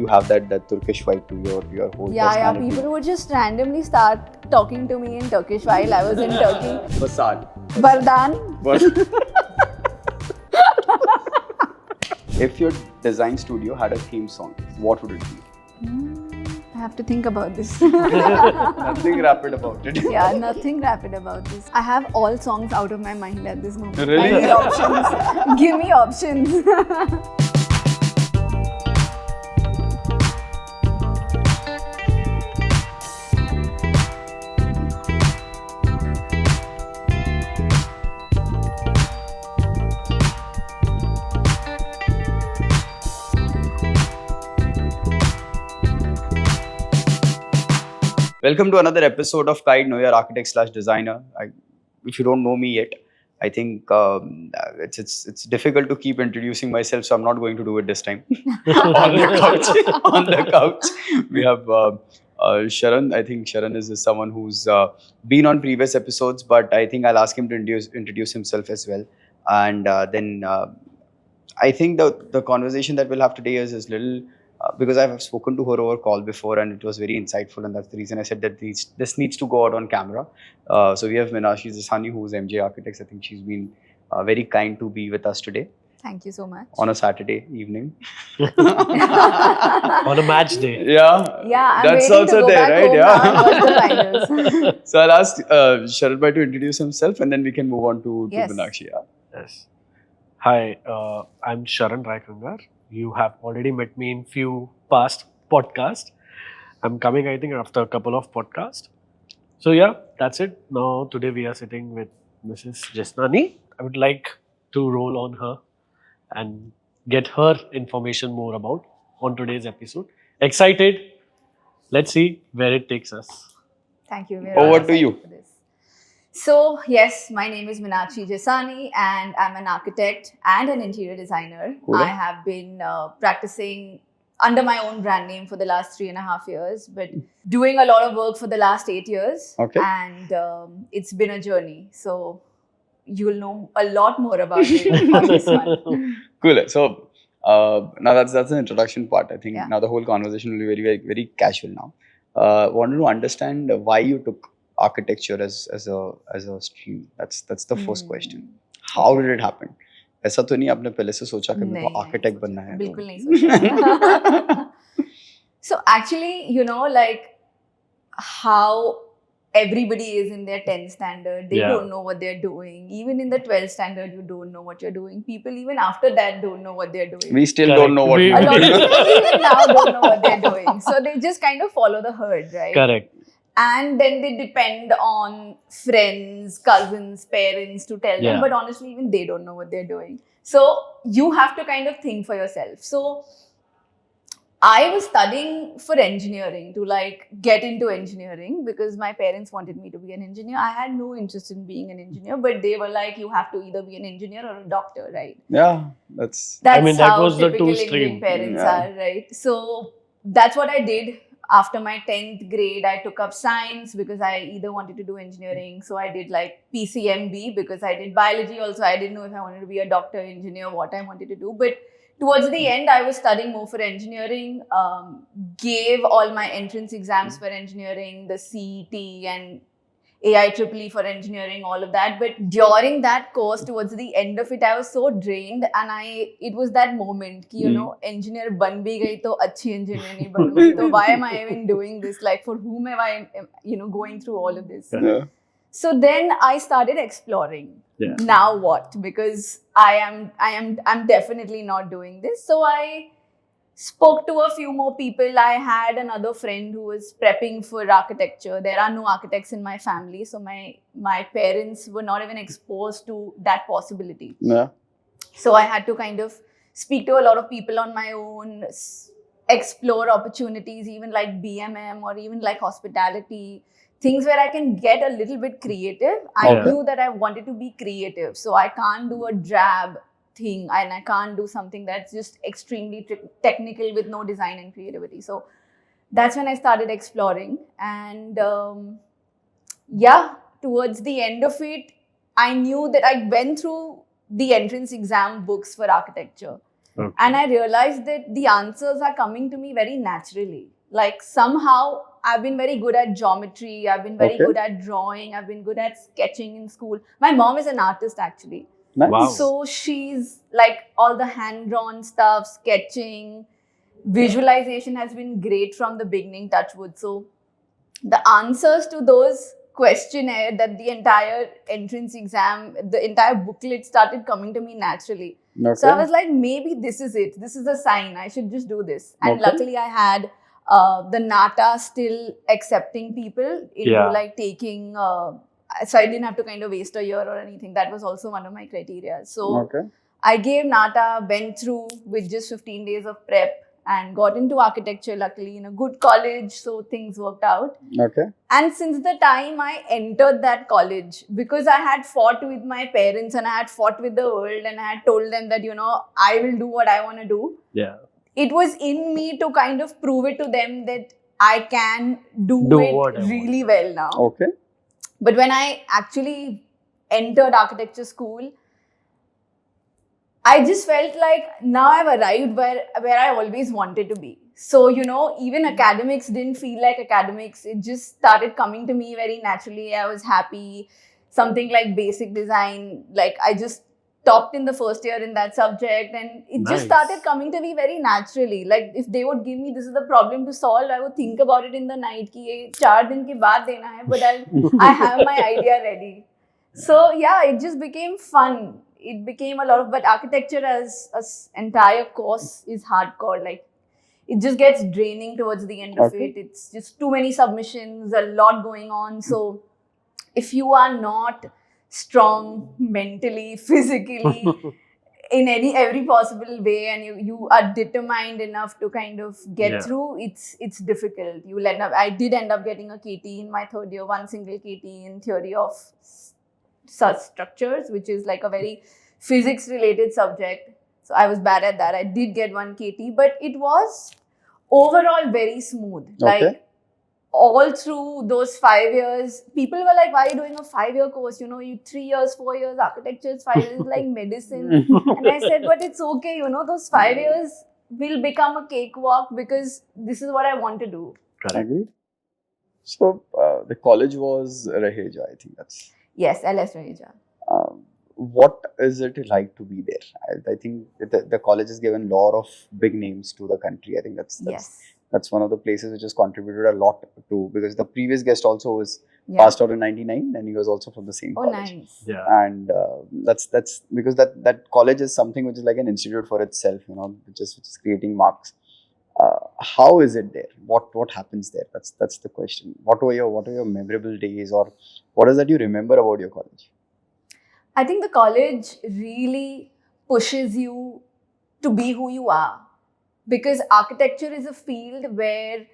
you have that Turkish vibe to your whole personality. People would just randomly start talking to me in Turkish while I was in Turkey. Fasad. Bardan. If your design studio had a theme song, what would it be? I have to think about this. Nothing rapid about it. Yeah, nothing rapid about this. I have all songs out of my mind at this moment. Really? I need options. Give me options. Welcome to another episode of Kite, Know Your Architect / Designer. If you don't know me yet, I think it's difficult to keep introducing myself, so I'm not going to do it this time. On the couch, we have Sharan. I think Sharan is someone who's been on previous episodes, but I think I'll ask him to introduce himself as well. And then I think the conversation that we'll have today is little. Because I've spoken to her over call before and it was very insightful, and that's the reason I said that this needs to go out on camera. So we have Meenakshi Jasani, who's MJ Architects. I think she's been very kind to be with us today Thank you so much. on a Saturday evening. On a match day. Yeah, Yeah, I'm that's waiting also to go there, back right? home Yeah. now and watch the finals. So I'll ask Sharat Bhai to introduce himself and then we can move on to Yes. Meenakshi. Yeah. Yes. Hi, I'm Sharan Raikangar. You have already met me in few past podcasts. I'm coming, I think, after a couple of podcasts. So yeah, that's it. Now today we are sitting with Mrs. Jasnani. I would like to roll on her and get her information more about on today's episode. Excited. Let's see where it takes us. Thank you. We're Over all to excited you. for this. So, yes, my name is Meenakshi Jasani and I'm an architect and an interior designer. Cool. I have been practicing under my own brand name for the last 3.5 years, but doing a lot of work for the last 8 years. Okay. And it's been a journey. So, you'll know a lot more about it on this one. Cool. So now that's an introduction part. I think Yeah. now the whole conversation will be very, very, very casual now. Wanted to understand why you took architecture as a stream. That's the first question. How did it happen? ऐसा तो नहीं आपने पहले से सोचा कि मेरे को आर्किटेक्ट बनना है? बिल्कुल नहीं सोचा. So actually, like how everybody is in their 10th standard, they Yeah. don't know what they're doing. Even in the 12th standard, you don't know what you're doing. People even after that don't know what they're doing. We still Correct. don't know what We- A we're lot of doing. people even now don't know what they're doing. So they just kind of follow the herd, right? Correct. And then they depend on friends, cousins, parents to tell them. Yeah. But honestly, even they don't know what they're doing. So you have to kind of think for yourself. So I was studying for engineering to get into engineering because my parents wanted me to be an engineer. I had no interest in being an engineer, but they were like, you have to either be an engineer or a doctor, right? Yeah, that's That's that how was the typical two-stream. Indian parents Yeah. are, right? So that's what I did. After my 10th grade, I took up science because I either wanted to do engineering. So I did PCMB because I did biology also. I didn't know if I wanted to be a doctor, engineer, what I wanted to do. But towards the end, I was studying more for engineering, gave all my entrance exams for engineering, the CET and AIEEE for engineering, all of that. But during that course, towards the end of it, I was so drained, and it was that moment कि engineer ban bhi gayi to अच्छी engineer nahi banungi. So why am I even doing this? For whom am I going through all of this? yeah. So then I started exploring. Yeah. Now what? Because I'm definitely not doing this. So I spoke to a few more people. I had another friend who was prepping for architecture. There are no architects in my family, so my parents were not even exposed to that possibility. Yeah. So I had to kind of speak to a lot of people on my own, explore opportunities, even like BMM or even like hospitality, things where I can get a little bit creative. I Yeah. knew that I wanted to be creative, so I can't do a drab thing and I can't do something that's just extremely technical with no design and creativity. So that's when I started exploring, and towards the end of it, I knew that I went through the entrance exam books for architecture. Okay. And I realized that the answers are coming to me very naturally. Like somehow I've been very good at geometry, I've been very Okay. good at drawing, I've been good at sketching in school. My mom is an artist actually. Nice. Wow. So she's like all the hand-drawn stuff, sketching, visualization has been great from the beginning, touch wood. So the answers to those questionnaire, that the entire entrance exam, the entire booklet started coming to me naturally. Okay. So I was like, maybe this is it. This is a sign. I should just do this. And Okay. luckily I had the NATA still accepting people into Yeah. like taking, so I didn't have to kind of waste a year or anything. That was also one of my criteria. So Okay. I gave NATA, went through with just 15 days of prep and got into architecture, luckily in a good college. So things worked out. Okay. And since the time I entered that college, because I had fought with my parents and I had fought with the world and I had told them that, I will do what I want to do, Yeah. it was in me to kind of prove it to them that I can do Do it what I want. really well now. Okay. But when I actually entered architecture school, I just felt like now I've arrived where I always wanted to be. So, even academics didn't feel like academics. It just started coming to me very naturally. I was happy. Something like basic design, like I just topped in the first year in that subject, and it just Nice. started coming to me very naturally. Like if they would give me, this is the problem to solve, I would think about it in the night ki ye 4 din ke baad dena hai, but I have my idea ready. So yeah, it just became fun. It became a lot of, but architecture as entire course is hardcore. Like it just gets draining towards the end of Okay. it. It's just too many submissions, a lot going on. So if you are not strong mentally, physically, in every possible way, and you are determined enough to kind of get Yeah. through, it's difficult. You will end up, I did end up getting a KT in my third year, one single KT in theory of such structures, which is like a very physics related subject. So I was bad at that. I did get one KT, but it was overall very smooth. Okay. Like all through those 5 years, people were like, why are you doing a 5-year course? You 3 years, 4 years, architecture is 5 years, like medicine. And I said, but it's okay, those 5 years will become a cakewalk because this is what I want to do. Correct. Agreed. So the college was Raheja, I think that's. Yes, LS Raheja. What is it like to be there? I think the college has given a lot of big names to the country. I think that's one of the places which has contributed a lot to, because the previous guest also was Yeah. passed out in '99 and he was also from the same Oh, college. nice. Yeah. And that's because that college is something which is like an institute for itself, which is creating marks. How is it there? What happens there? That's the question. What were your memorable days, or what is that you remember about your college? I think the college really pushes you to be who you are, because architecture is a field where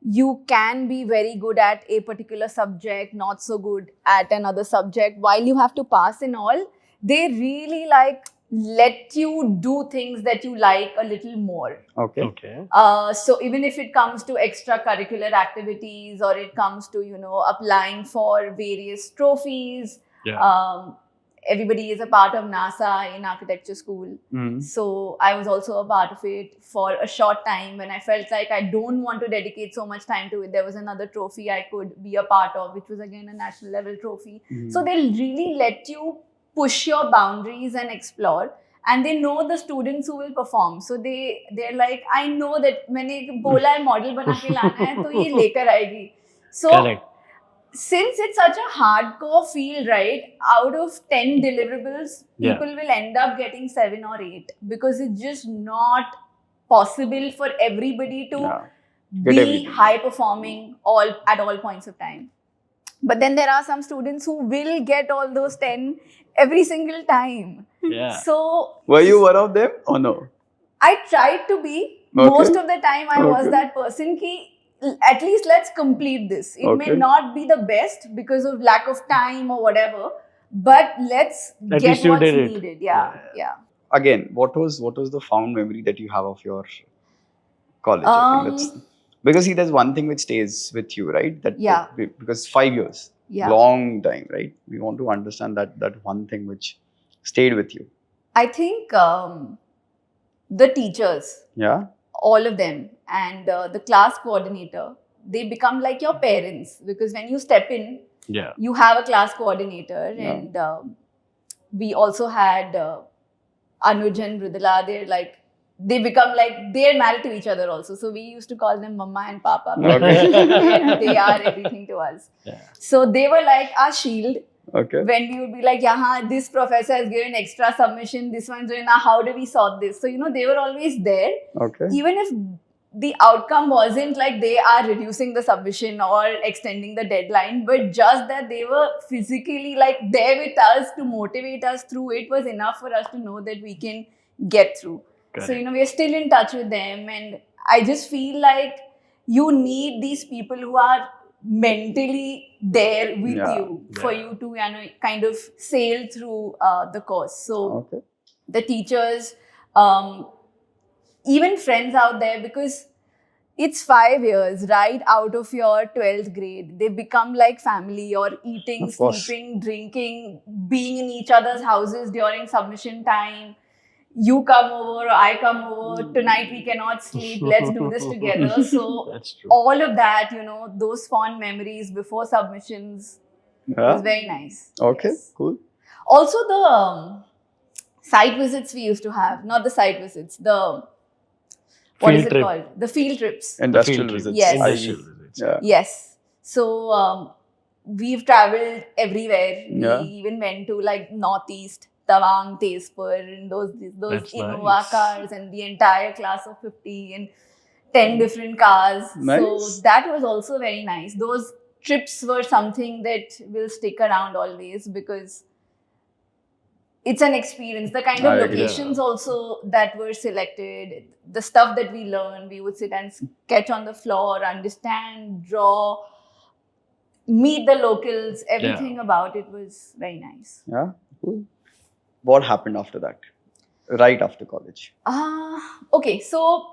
you can be very good at a particular subject, not so good at another subject. While you have to pass in all, they really let you do things that you like a little more. Okay. Okay. So even if it comes to extracurricular activities, or it comes to, applying for various trophies, Yeah. everybody is a part of NASA in architecture school. Mhm. So I was also a part of it for a short time when I felt like I don't want to dedicate so much time to it. There was another trophy I could be a part of, which was again a national level trophy. Mhm. So they'll really let you push your boundaries and explore. And they know the students who will perform. So they're like, I know that मैंने बोला है model बना के लाना है तो ये लेकर आएगी. So Correct. since it's such a hardcore field, right? Out of 10 deliverables, Yeah. people will end up getting 7 or 8, because it's just not possible for everybody to Yeah. Get be everything. high performing at all points of time. But then there are some students who will get all those 10 every single time. Yeah. So Were you one of them or no? I tried to be. Okay. Most of the time I was Okay. that person ki at least let's complete this. It may Okay. not be the best because of lack of time or whatever, but let's At get least you what's did it. needed. Yeah. Again, what was the fond memory that you have of your college? I think that's because see, there's one thing which stays with you, right? Yeah. Because 5 years, Yeah. long time, right? We want to understand that one thing which stayed with you. I think the teachers, Yeah. all of them, and the class coordinator, they become like your parents, because when you step in, Yeah. you have a class coordinator. Yeah. And we also had Anuj and Mridula. They become like, they're married to each other also. So we used to call them Mama and Papa. Okay. And they are everything to us. Yeah. So they were like our shield. Okay. When we would be like, yeah, this professor has given extra submission, this one's doing, now how do we sort this? So, they were always there. Okay. Even if the outcome wasn't like they are reducing the submission or extending the deadline, but just that they were physically like there with us to motivate us through it was enough for us to know that we can get through. So, Correct. we are still in touch with them. And I just feel like you need these people who are mentally there with Yeah. you for Yeah. you to kind of sail through the course. So Okay. the teachers, even friends out there, because it's 5 years right out of your 12th grade. They become like family. You're eating, Of course. sleeping, drinking, being in each other's houses during submission time. You come over, I come over, tonight we cannot sleep, let's do this together. So That's true. all of that, those fond memories before submissions Yeah. was very nice. Okay. Yes. Cool. Also the site visits we used to have, not the site visits, what Field is it trip. called? The field trips. Industrial field trip. visits. Yes. Industrial visits. Yeah. Yes. So we've traveled everywhere. Yeah. We even went to like Northeast, Tawang, Tezpur, and those That's Innova nice. cars, and the entire class of 50 and 10 different cars. Nice. So that was also very nice. Those trips were something that will stick around always, because it's an experience. The kind of I agree. locations also that were selected, the stuff that we learned, we would sit and sketch on the floor, understand, draw, meet the locals, everything about it was very nice. Yeah. Cool. What happened after that? Right after college. Okay, so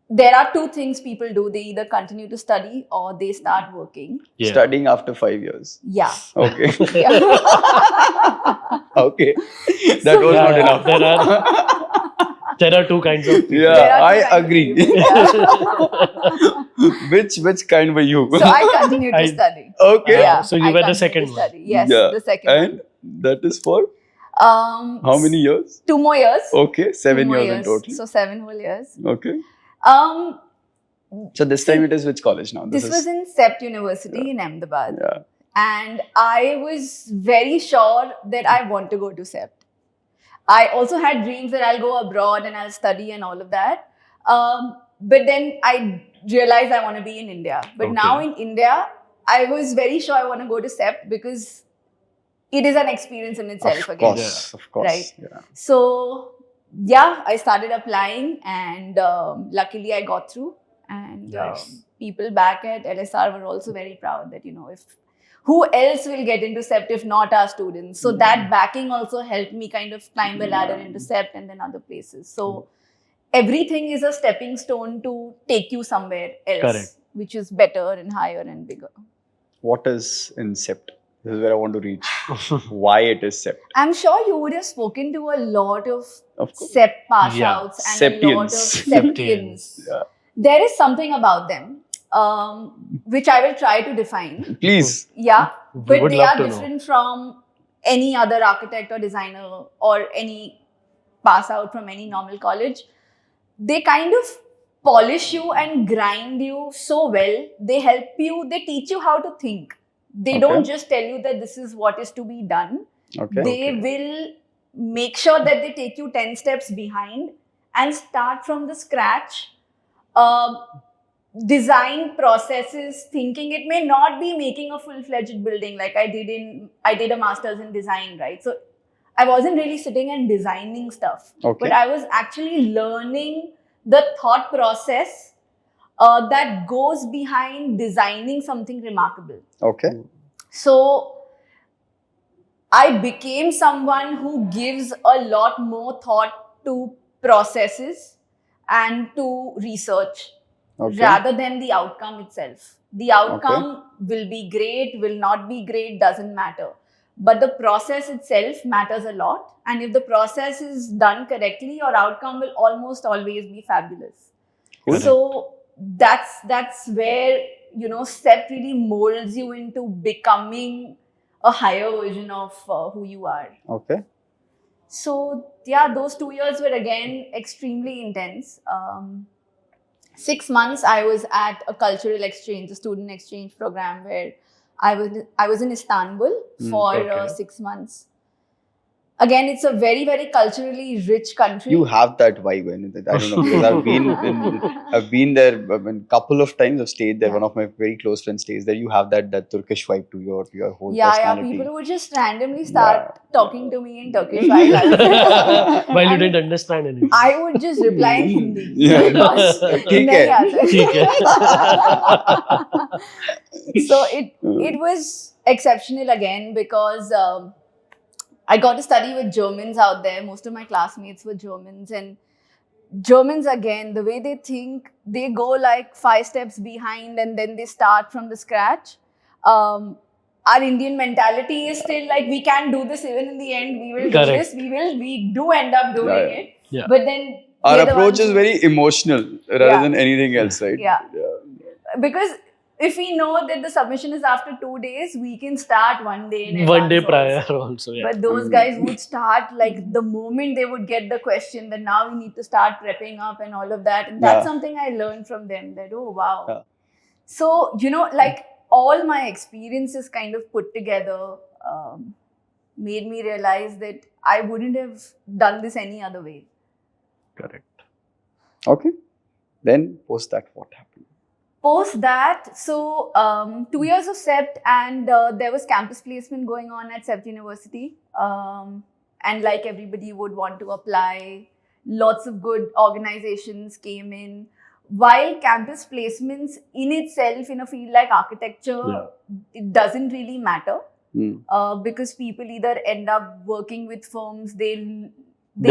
there are two things people do. They either continue to study or they start working. Yeah. Studying after 5 years. Yeah. Okay. Yeah. Okay. That was Yeah, not yeah. enough. There are two kinds of people. Yeah, There are I two kinds of agree. people, yeah. Which kind were you? So I continued to study. Okay. Yeah, So you I were the continued second to one. study. Yes, Yeah. the second one. And that is for how many years? 2 more years. Okay, 2 7 more years in total. So 7 whole years. Okay. Um, So this time it is which college now? this was in CEPT University in Ahmedabad. Yeah. And I was very sure that I want to go to CEPT. I also had dreams that I'll go abroad and I'll study and all of that. But then I realized I want to be in India. But Okay. now in India, I was very sure I want to go to CEPT because it is an experience in itself Of again. course, of course. Right. Yeah. So yeah, I started applying, and luckily I got through. And Nice. people back at LSR were also very proud that, if who else will get into CEPT if not our students? So that backing also helped me kind of climb the ladder into CEPT and then other places. So everything is a stepping stone to take you somewhere else, Correct. which is better and higher and bigger. What is in CEPT? This is where I want to reach. Why it is CEPT? I'm sure you would have spoken to a lot of Of course. CEPT pass Yeah. outs and a lot of Sapiens. Septians. Yeah. There is something about them, which I will try to define. Please. Yeah, We but would they love are to know. different from any other architect or designer or any pass out from any normal college. They kind of polish you and grind you so well. They help you, they teach you how to think. They Okay. don't just tell you that this is what is to be done. Okay. They will make sure that they take you 10 steps behind and start from the scratch. Design processes, thinking. It may not be making a full-fledged building like I did a master's in design, right? So I wasn't really sitting and designing stuff, Okay. but I was actually learning the thought process that goes behind designing something remarkable. Okay. So I became someone who gives a lot more thought to processes and to research Okay. rather than the outcome itself. The outcome will be great, will not be great, doesn't matter. but the process itself matters a lot. And if the process is done correctly, your outcome will almost always be fabulous. Correct. So that's where, STEP really molds you into becoming a higher version of who you are. Okay. So yeah, those 2 years were again extremely intense. 6 months I was at a cultural exchange, a student exchange program where I was in Istanbul for okay. 6 months. Again, it's a very, very culturally rich country. You have that vibe. And I don't know, because I've been there a couple of times. I've stayed there. Yeah. One of my very close friends stays there. You have that Turkish vibe to your whole yeah, personality. people would just randomly start talking to me in Turkish While you And didn't understand anything. I would just reply in Hindi. Yeah. Because ठीक नहीं है. आता. ठीक है. So it was exceptional again because I got to study with Germans out there. Most of my classmates were Germans, and Germans, again, the way they think, they go like 5 steps behind and then they start from the scratch. Our Indian mentality is still like, we can do this even in the end. We will Correct. do this. We do end up doing Yeah. it. Yeah. But then Our they're the approach ones is who- very emotional rather Yeah. than anything else, right? Yeah. Because if we know that the submission is after 2 days, we can start one day in One day advance prior also. also, yeah. But those guys would start like the moment they would get the question that now we need to start prepping up and all of that. And that's Yeah. something I learned from them that, oh, wow. Yeah. So, like all my experiences kind of put together made me realize that I wouldn't have done this any other way. Correct. Okay. Then post that, what happened? Post that, so 2 years of CEPT, and there was campus placement going on at CEPT University. And like everybody would want to apply, lots of good organizations came in. While campus placements in itself in a field like architecture, it doesn't really matter because people either end up working with firms they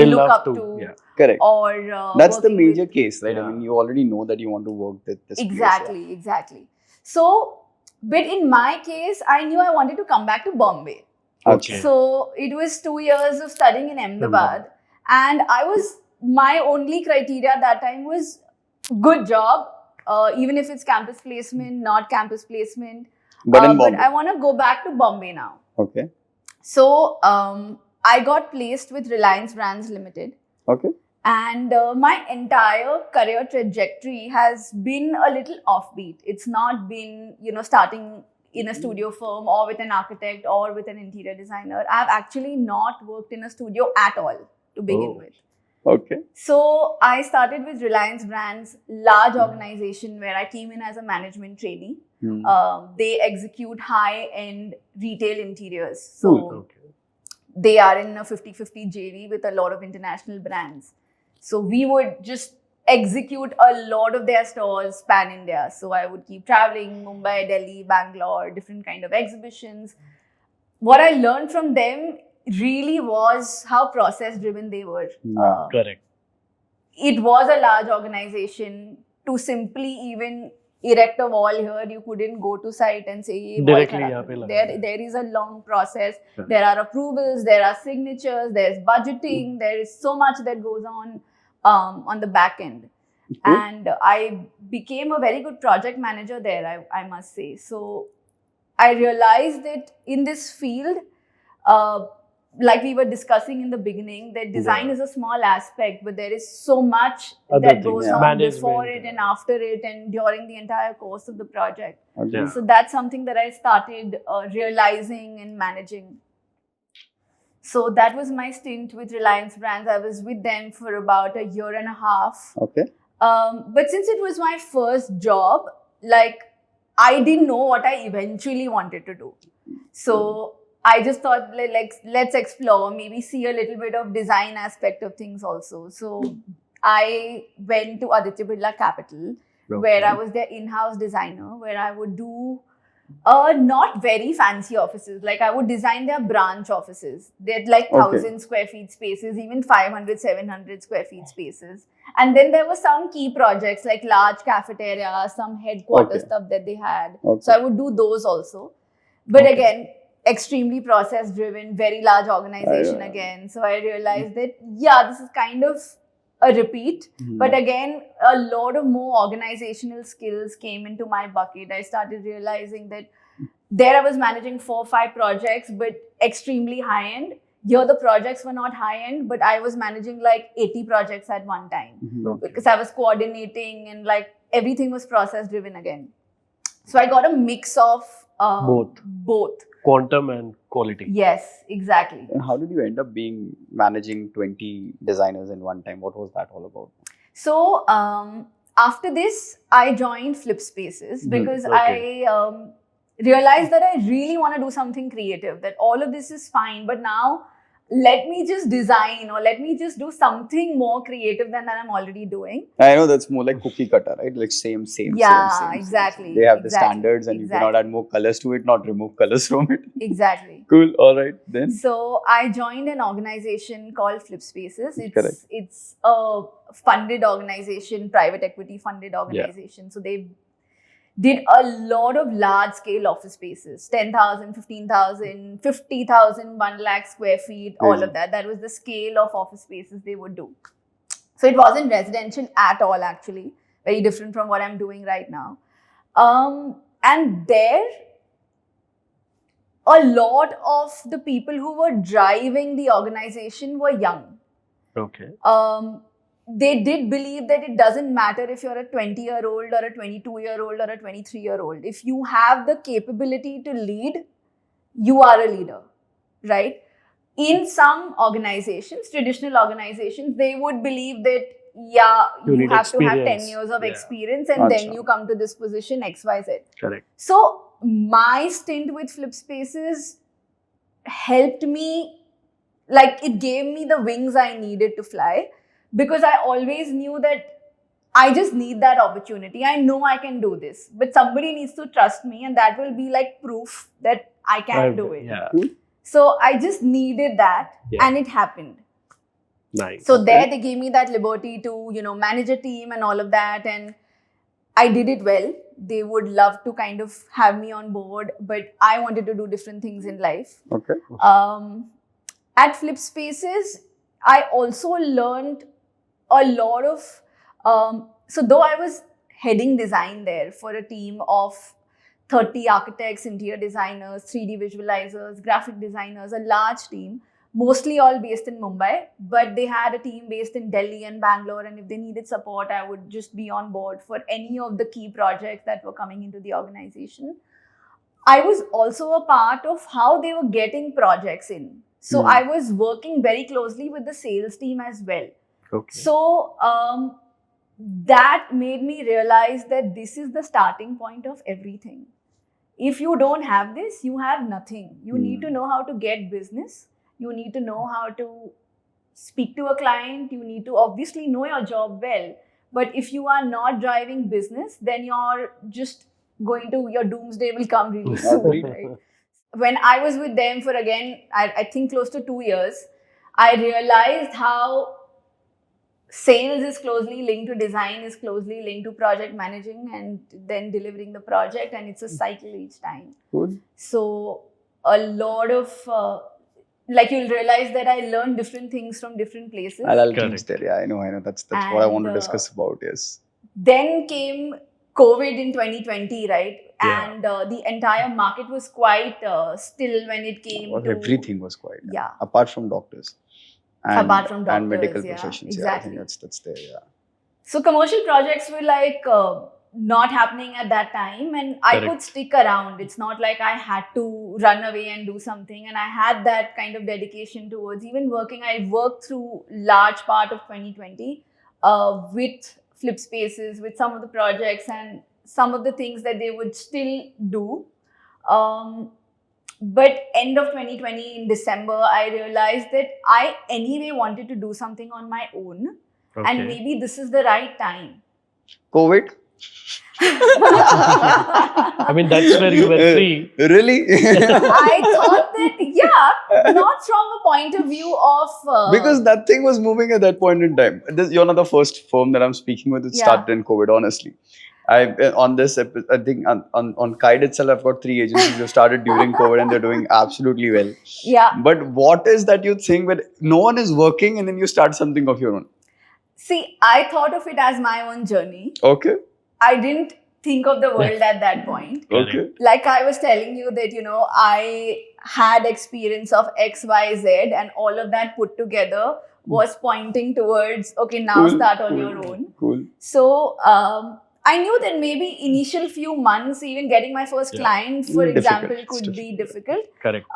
look love up to, to, Yeah. Correct. or That's the working major with- case, right? I Yeah. mean, you already know that you want to work with this place, Exactly. So, but in my case, I knew I wanted to come back to Bombay. yeah. Okay. So it was 2 years of studying in Ahmedabad, and my only criteria at that time was good job, even if it's campus placement, not campus placement. But in But Bombay. I want to go back to Bombay now. Okay. So I got placed with Reliance Brands Limited. Okay. And my entire career trajectory has been a little offbeat. It's not been, starting in a studio firm or with an architect or with an interior designer. I've actually not worked in a studio at all to begin Oh. with. Okay. So I started with Reliance Brands, large organization where I came in as a management trainee. They execute high-end retail interiors. So Okay. they are in a 50-50 JV with a lot of international brands. So we would just execute a lot of their stores pan India. So I would keep traveling Mumbai, Delhi, Bangalore, different kind of exhibitions. What I learned from them really was how process driven they were. Yeah. Correct. It was a large organization. To simply even erect a wall here, you couldn't go to site and say, "Ye wall Directly khara यहाँ पे karo." लगा दे। There is a long process. Correct. There are approvals, there are signatures, there's budgeting, there is so much that goes on the back end. Cool. And I became a very good project manager there, I must say. So I realized that in this field, like we were discussing in the beginning, that design Yeah. is a small aspect, but there is so much Other that things, goes yeah. on Management, before it yeah. and after it and during the entire course of the project. Okay. Yeah. So that's something that I started realizing and managing. So that was my stint with Reliance Brands. I was with them for about a year and a half. Okay. But since it was my first job, like I didn't know what I eventually wanted to do. So I just thought, like, let's explore, maybe see a little bit of design aspect of things also. So I went to Aditya Birla Capital, where I was their in-house designer, where I would do not very fancy offices. Like I would design their branch offices. They're like 1,000 square feet spaces, even 500, 700 square feet spaces. And then there were some key projects like large cafeteria, some headquarters Okay. stuff that they had. Okay. So I would do those also. But Okay. again, extremely process driven, very large organization again. So I realized that, yeah, this is kind of a repeat. Mhm. But again, a lot of more organizational skills came into my bucket. I started realizing that there I was managing 4 or 5 projects, but extremely high end. Here the projects were not high end, but I was managing like 80 projects at one time Mhm. because I was coordinating and like everything was process driven again. So I got a mix of both. Quantum and quality. Yes, exactly. And how did you end up being managing 20 designers in one time? What was that all about? So after this, I joined Flip Spaces because Okay. I realized that I really want to do something creative, that all of this is fine, but now let me just design or let me just do something more creative than that I'm already doing. I know that's more like cookie cutter, right? Like same. Yeah, same. exactly, They have the exactly, standards and you cannot add more colors to it, not remove colors from it. Exactly. Cool. All right. Then. So I joined an organization called Flip Spaces. Correct. It's a funded organization, private equity funded organization. So they did a lot of large scale office spaces, 10,000, 15,000, 50,000, 1 lakh square feet, all Crazy. of that. That was the scale of office spaces they would do. So it wasn't residential at all, actually. Very different from what I'm doing right now. And there, a lot of the people who were driving the organization were young. Okay. They did believe that it doesn't matter if you're a 20-year-old or a 22-year-old or a 23-year-old. If you have the capability to lead, you are a leader, right? In some organizations, traditional organizations, they would believe that, yeah, You you need have to have 10 experience. years of Yeah. experience and then Acha. you come to this position, XYZ. Correct. So my stint with Flip Spaces helped me, like it gave me the wings I needed to fly, because I always knew that I just need that opportunity. I know I can do this, but somebody needs to trust me, and that will be like proof that I can do it. Yeah. So I just needed that, and it happened. Nice. So there they gave me that liberty to, manage a team and all of that, and I did it well. They would love to kind of have me on board, but I wanted to do different things in life. Okay. At Flip Spaces, I also learned a lot of, so though I was heading design there for a team of 30 architects, interior designers, 3D visualizers, graphic designers, a large team, mostly all based in Mumbai, but they had a team based in Delhi and Bangalore, and if they needed support, I would just be on board for any of the key projects that were coming into the organization. I was also a part of how they were getting projects in. So I was working very closely with the sales team as well. Okay. So that made me realize that this is the starting point of everything. If you don't have this, you have nothing. You need to know how to get business. You need to know how to speak to a client. You need to obviously know your job well. But if you are not driving business, then you're just your doomsday will come really soon. Right? When I was with them for, again, I think close to 2 years, I realized how sales is closely linked to design, is closely linked to project managing and then delivering the project, and it's a cycle each time. Good. So a lot of, you'll realize that I learned different things from different places. I'll teach there. Yeah, I know. That's what I want to discuss about. Yes. Then came COVID in 2020, right? Yeah. And the entire market was quite still when it came to... Everything was quiet. Yeah. Apart from doctors. And medical yeah, professions. Exactly. Yeah, I think that's there. Yeah. So commercial projects were not happening at that time, and I could stick around. It's not like I had to run away and do something, and I had that kind of dedication towards even working. I worked through large part of 2020 with Flip Spaces, with some of the projects and some of the things that they would still do. But end of 2020 in December, I realized that I anyway wanted to do something on my own, and maybe this is the right time. COVID? I mean, that's where you were free. Really? I thought that, yeah, not from a point of view of... because that thing was moving at that point in time. You're not the first firm that I'm speaking with that started in COVID, honestly. On this I think on Kite itself, I've got 3 agencies who started during COVID and they're doing absolutely well. Yeah. But what is that you think when no one is working and then you start something of your own? See, I thought of it as my own journey. Okay. I didn't think of the world at that point. Okay. Like I was telling you that, I had experience of X, Y, Z, and all of that put together was pointing towards, okay, now Cool, start on cool, your own. Cool. So I knew that maybe initial few months, even getting my first client, for Difficult. example, It's could be difficult. Correct.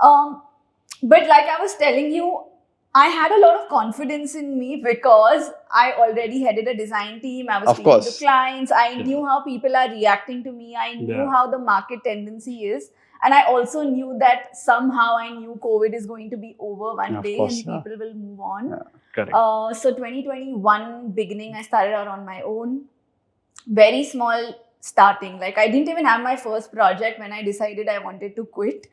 But like I was telling you, I had a lot of confidence in me because I already headed a design team. I was Of speaking to course. clients. I knew how people are reacting to me. I knew how the market tendency is. And I also knew that somehow I knew COVID is going to be over one Of day course, and people will move on. Correct. So 2021 beginning, I started out on my own. Very small starting. Like I didn't even have my first project when I decided I wanted to quit.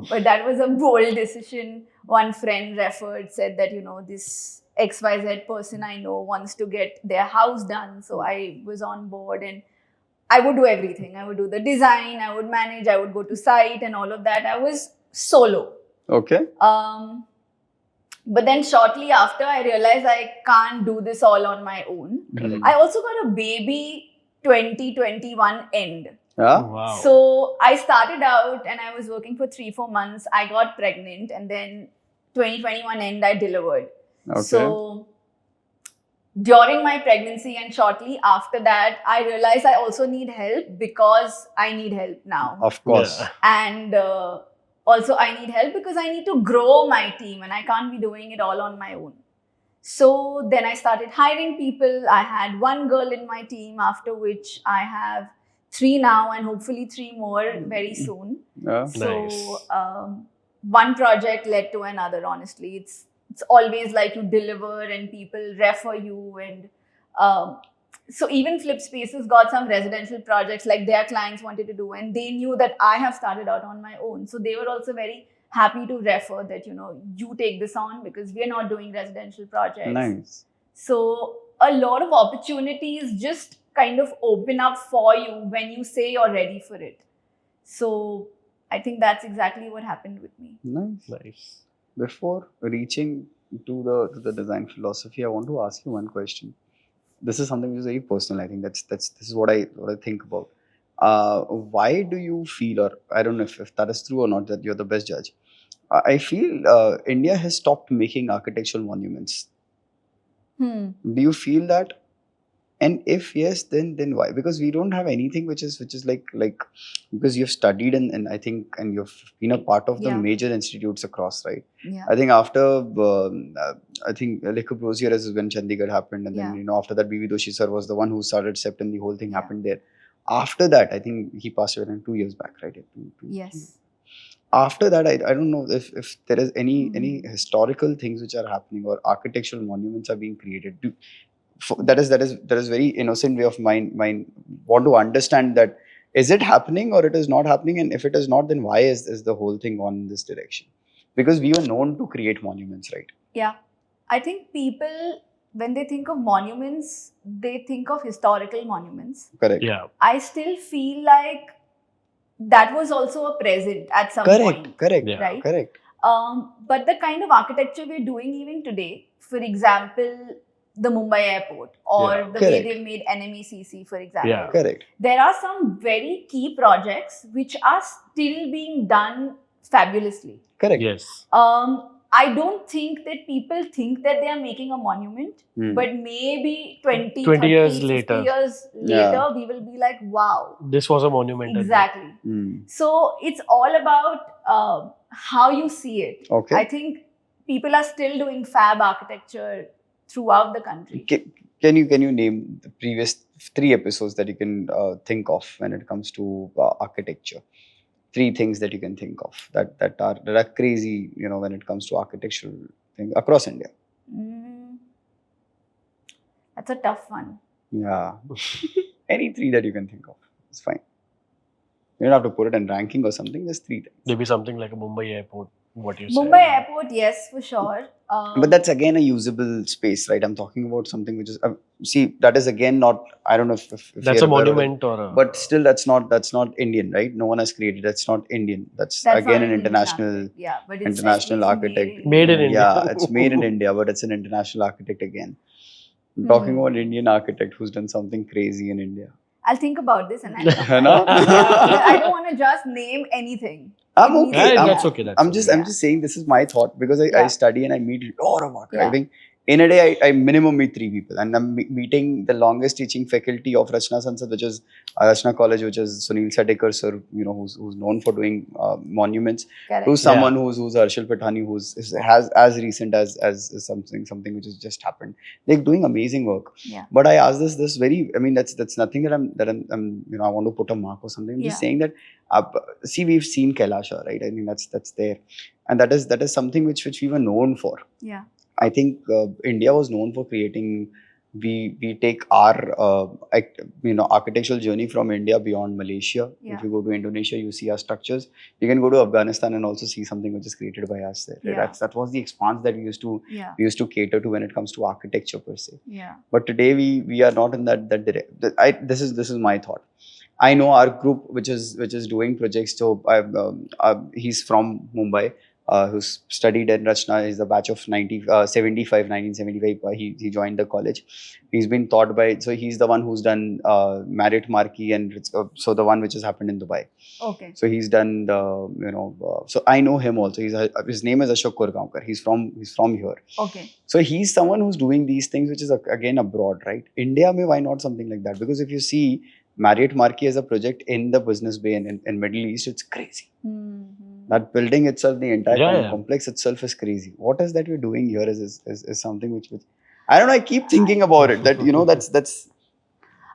But that was a bold decision. One friend referred, said that, this XYZ person I know wants to get their house done. So I was on board and I would do everything. I would do the design, I would manage, I would go to site and all of that. I was solo. Okay. But then shortly after, I realized I can't do this all on my own. Mhm. I also got a baby 2021 end. Yeah. Wow. So I started out and I was working for 3-4 months. I got pregnant and then 2021 end, I delivered. Okay. So during my pregnancy and shortly after that, I realized I also need help because I need help now. Of course. Yeah. And also I need help because I need to grow my team and I can't be doing it all on my own. So then I started hiring people. I had 1 girl in my team, after which I have 3 now and hopefully 3 more very soon. Yeah. So Nice. one project led to another, honestly. It's always like you deliver and people refer you. And so even Flip Spaces got some residential projects like their clients wanted to do, and they knew that I have started out on my own. So they were also very happy to refer that, you take this on because we're not doing residential projects. Nice. So a lot of opportunities just kind of open up for you when you say you're ready for it. So I think that's exactly what happened with me. Nice. Nice. Before reaching to the design philosophy, I want to ask you one question. This is something which is very personal. I think this is what I think about. Why do you feel, or I don't know if that is true or not, that you're the best judge. I feel India has stopped making architectural monuments. Do you feel that? And if yes, then why? Because we don't have anything which is like because you've studied and I think and you've been a part of the Yeah. major institutes across, right? Yeah. I think after I think Le Corbusier is when Chandigarh happened, and then Yeah. after that BV Doshi sir was the one who started CEPT and the whole thing Yeah. happened there. After that, I think he passed away 2 years back, right? Yes. After that, I don't know if there is any Hmm. historical things which are happening or architectural monuments are being created. That is very innocent way of mine want to understand that is it happening or it is not happening, and if it is not, then why is the whole thing gone in this direction? Because we were known to create monuments, right? Yeah. I think people, when they think of monuments, they think of historical monuments. Correct. Yeah. I still feel like that was also a present at some point. Correct. Yeah. Right? Correct. But the kind of architecture we're doing even today, for example, the Mumbai airport or Yeah. the way Correct. they've made NMECC, for example. Yeah. Correct. There are some very key projects which are still being done fabulously. Correct. Yes. I don't think that people think that they are making a monument, but maybe 20 30, years 50 later. years Yeah. later, we will be like, wow. This was a monument. Exactly. Hmm. So it's all about how you see it. Okay. I think people are still doing fab architecture throughout the country. Can you name the previous 3 episodes that you can think of when it comes to architecture? 3 things that you can think of that are crazy, when it comes to architectural thing across India. That's a tough one. Yeah. Any 3 that you can think of. It's fine. You don't have to put it in ranking or something. Just 3 things. Maybe something like a Mumbai airport. What you said. Mumbai airport, yes, for sure. But that's again a usable space, right? I'm talking about something which is see, that is again not, I don't know if That's you're a aware of it, monument or a. but still that's not Indian, right? No one has created, that's not Indian, that's That's again not an international architect. Yeah, but it's international at least architect. Made in India. Yeah, it's made in India, but it's an international architect again. I'm talking Hmm. about an Indian architect who's done something crazy in India. I'll think about this and I'll come है back. ना? Yeah, I don't want to just name anything. I'm It needs okay. to- Yeah, I'm- that's okay. That's I'm just okay. I'm just saying this is my thought, because I Yeah. study and I meet a lot of architects. Yeah. I think in a day I minimum meet 3 people, and I'm meeting the longest teaching faculty of Rachna Sansad, which is Rachna College, which is Sunil Sadekar sir, who's known for doing monuments, Correct. to someone who's Harshal Patani, has as recent as something which has just happened. They're doing amazing work. Yeah. But I ask this very, I mean, that's nothing that I'm I want to put a mark or something. I'm just Yeah. saying that see, we've seen Kailasha, right? I think that's there, and that is something which we were known for. Yeah. I think India was known for creating. We take our architectural journey from India beyond Malaysia. Yeah. If you go to Indonesia, you see our structures. You can go to Afghanistan and also see something which is created by us there. Yeah. That was the expanse that we used to cater to when it comes to architecture per se. Yeah. But today we are not in that direct. This is my thought. I know our group which is doing projects. So he's from Mumbai. Who's studied in Rachna, is the batch of 1975. He joined the college. He's been taught by, so he's the one who's done Marriott Marquis, and so the one which has happened in Dubai. Okay. So he's done the so I know him also. His name is Ashok Kurgaonkar. He's from here. Okay. So he's someone who's doing these things, which is again abroad, right? India, why not something like that? Because if you see Marriott Marquis as a project in the Business Bay in Middle East, it's crazy. Mm-hmm. That building itself, the entire Yeah. complex itself is crazy. What is that we're doing here is something which I don't know. I keep thinking about it. That that's.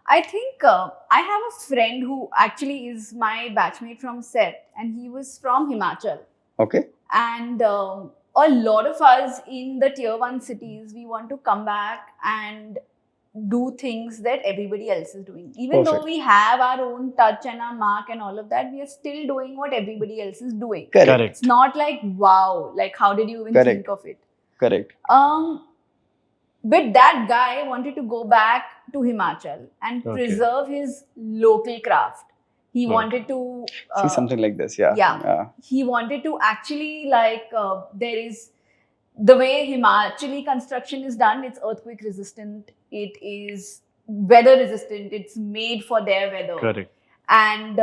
I think I have a friend who actually is my batchmate from SET, and he was from Himachal. Okay. And a lot of us in the tier 1 cities, we want to come back and do things that everybody else is doing. Even though Perfect. we have our own touch and our mark and all of that, we are still doing what everybody else is doing. Correct. It's not like, wow, like how did you even Correct. think of it? Correct. But that guy wanted to go back to Himachal and Okay. preserve his local craft. He Right. wanted to See something like this. Yeah. yeah. He wanted to actually there is the way Himachali construction is done. It's earthquake resistant. It is weather resistant. It's made for their weather. Correct. And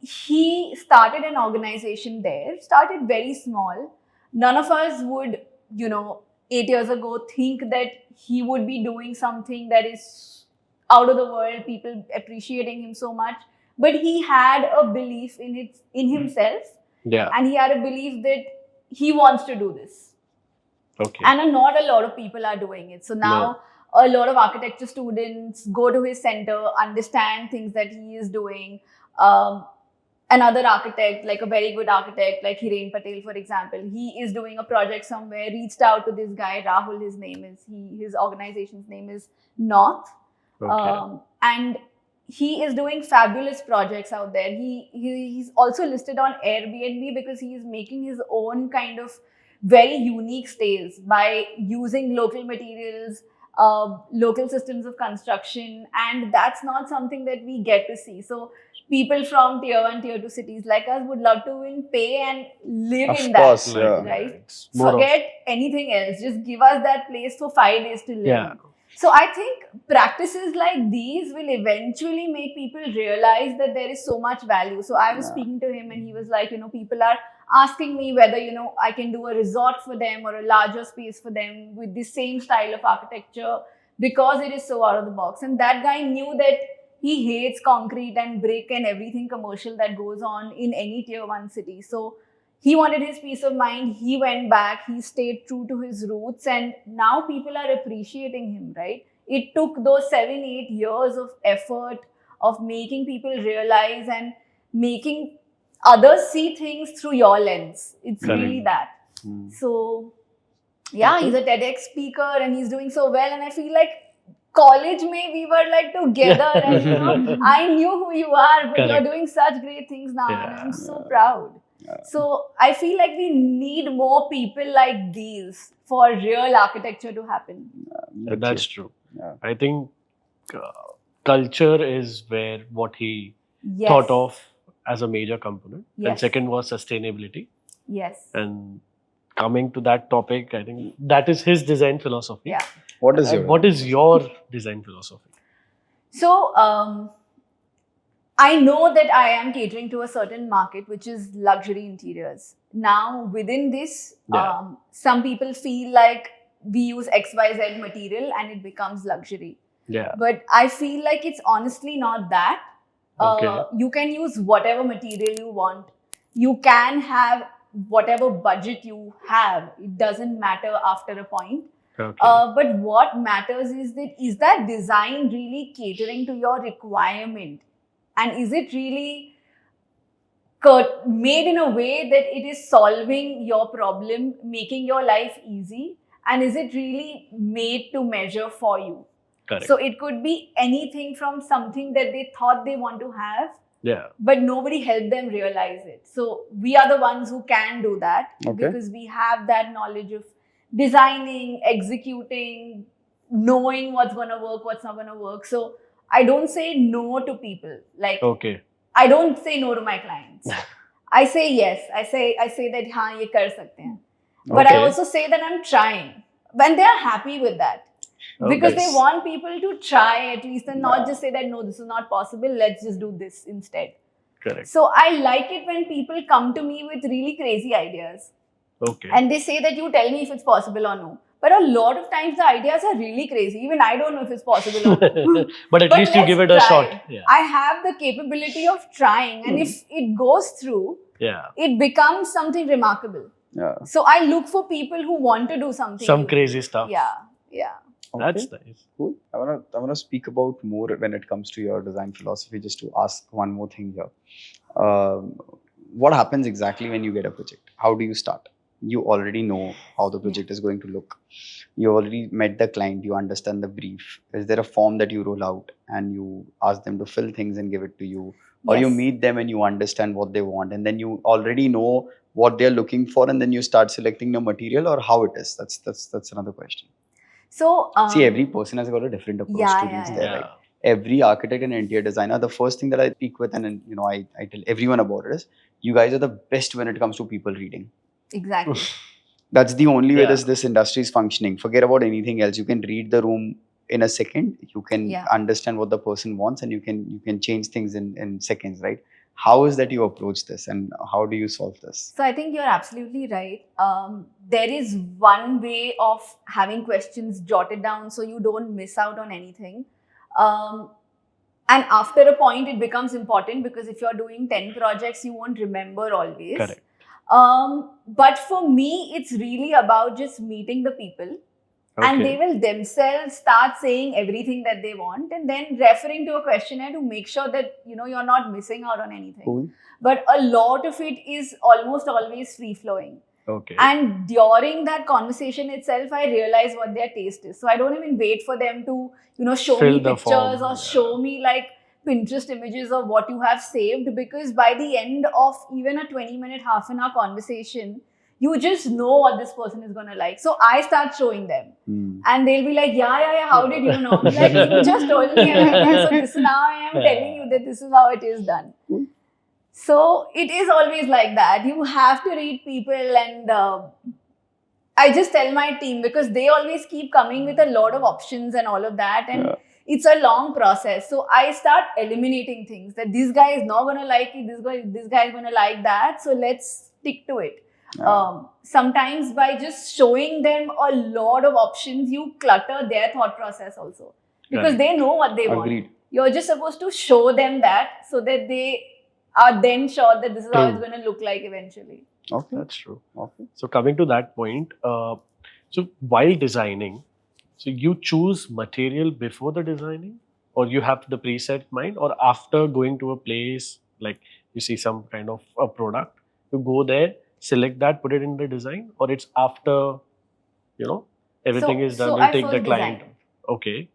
he started an organization there. Started very small. None of us would, 8 years ago, think that he would be doing something that is out of the world. People appreciating him so much. But he had a belief in himself, Yeah. and he had a belief that he wants to do this. Okay. And not a lot of people are doing it. So now a lot of architecture students go to his center, understand things that he is doing. Another architect, like a very good architect, like Hiren Patel, for example, he is doing a project somewhere, reached out to this guy, Rahul, his name is, his organization's name is North. Okay. And he is doing fabulous projects out there. He's also listed on Airbnb because he is making his own kind of very unique stays by using local materials, local systems of construction, and that's not something that we get to see. So people from tier 1, tier 2 cities like us would love to even pay and live Of in course, that, yeah. right? It's more of- Forget anything else. Just give us that place for 5 days to live. Yeah. So I think practices like these will eventually make people realize that there is so much value. So I was Yeah. speaking to him and he was like, people are asking me whether, I can do a resort for them or a larger space for them with the same style of architecture because it is so out of the box. And that guy knew that he hates concrete and brick and everything commercial that goes on in any tier 1 city. So he wanted his peace of mind. He went back. He stayed true to his roots. And now people are appreciating him, right? It took those 7-8 years of effort of making people realize and making others see things through your lens. It's Correct. really that. Hmm. So, yeah, he's a TEDx speaker and he's doing so well. And I feel like college we were like together and I knew who you are, but you're Correct. doing such great things now and Yeah. I'm so proud. So I feel like we need more people like these for real architecture to happen. That's true. Yeah. I think culture is where what he Yes. thought of as a major component. Yes. And second was sustainability. Yes. And coming to that topic, I think that is his design philosophy. Yeah. What is your What is your design philosophy? So I know that I am catering to a certain market, which is luxury interiors. Now, within this, Yeah. some people feel like we use XYZ material and it becomes luxury. Yeah. But I feel like it's honestly not that. Okay. You can use whatever material you want. You can have whatever budget you have. It doesn't matter after a point. Okay. But what matters is that design really catering to your requirement? And is it really made in a way that it is solving your problem, making your life easy? And is it really made to measure for you? Correct. So it could be anything from something that they thought they want to have, yeah. but nobody helped them realize it. So we are the ones who can do that Okay. because we have that knowledge of designing, executing, knowing what's going to work, what's not going to work. So I don't say no to people. Like Okay. I don't say no to my clients. I say yes. I say that हाँ ये कर सकते हैं. But I Okay. also say that I'm trying. When they are happy with that. Because they Yes. want people to try at least and not Yeah. just say that no, this is not possible. Let's just do this instead. Correct. So I like it when people come to me with really crazy ideas. Okay. And they say that you tell me if it's possible or no. But a lot of times the ideas are really crazy. Even I don't know if it's possible or no. But at But least you let's give it a try. shot. Yeah. I have the capability of trying. And if it goes through, Yeah. it becomes something remarkable. Yeah. So I look for people who want to do something. Some new. crazy stuff. Yeah, yeah. That's Okay. nice. Cool. I wanna speak about more when it comes to your design philosophy. Just to ask one more thing here. What happens exactly when you get a project? How do you start? You already know how the project is going to look. You already met the client. You understand the brief. Is there a form that you roll out and you ask them to fill things and give it to you, or you Yes. meet them and you understand what they want, and then you already know what they're looking for, and then you start selecting the material, or how it is? That's another question. So See, every person has got a different approach yeah, to yeah, reach yeah. there, right? Every architect and interior designer, the first thing that I speak with and I tell everyone about it is, you guys are the best when it comes to people reading. exactly. That's the only way Yeah. this industry is functioning. Forget about anything else. You can read the room in a second. You can Yeah. understand what the person wants, and you can change things in seconds, right? How is that you approach this, and how do you solve this? So I think you're absolutely right. There is one way of having questions jotted down so you don't miss out on anything. And after a point, it becomes important because if you're doing 10 projects, you won't remember always. Correct. But for me, it's really about just meeting the people. And they will themselves start saying everything that they want and then referring to a questionnaire to make sure that you're not missing out on anything. Cool. But a lot of it is almost always free flowing. Okay. And during that conversation itself, I realize what their taste is. So I don't even wait for them to show Fill me the pictures form, or yeah. show me like Pinterest images of what you have saved, because by the end of even a 20-minute, half an hour conversation, you just know what this person is going to like. So I start showing them. And they'll be like, yeah, how did you know? I'm like, you just told me. So this now I am telling you that this is how it is done. Cool. So it is always like that. You have to read people, and I just tell my team, because they always keep coming with a lot of options and all of that. And Yeah. it's a long process. So I start eliminating things that this guy is not going to like it. This guy is going to like that. So let's stick to it. Sometimes by just showing them a lot of options, you clutter their thought process also, because Right. they know what they want. Agreed. You're just supposed to show them that so that they are then sure that this is how True. it's going to look like eventually. Okay. That's true. Okay. So coming to that point, so while designing, so you choose material before the designing, or you have the preset mind, or after going to a place, like you see some kind of a product, you go there, select that, put it in the design, or it's after, everything is done, So you I take the first client. design. Okay.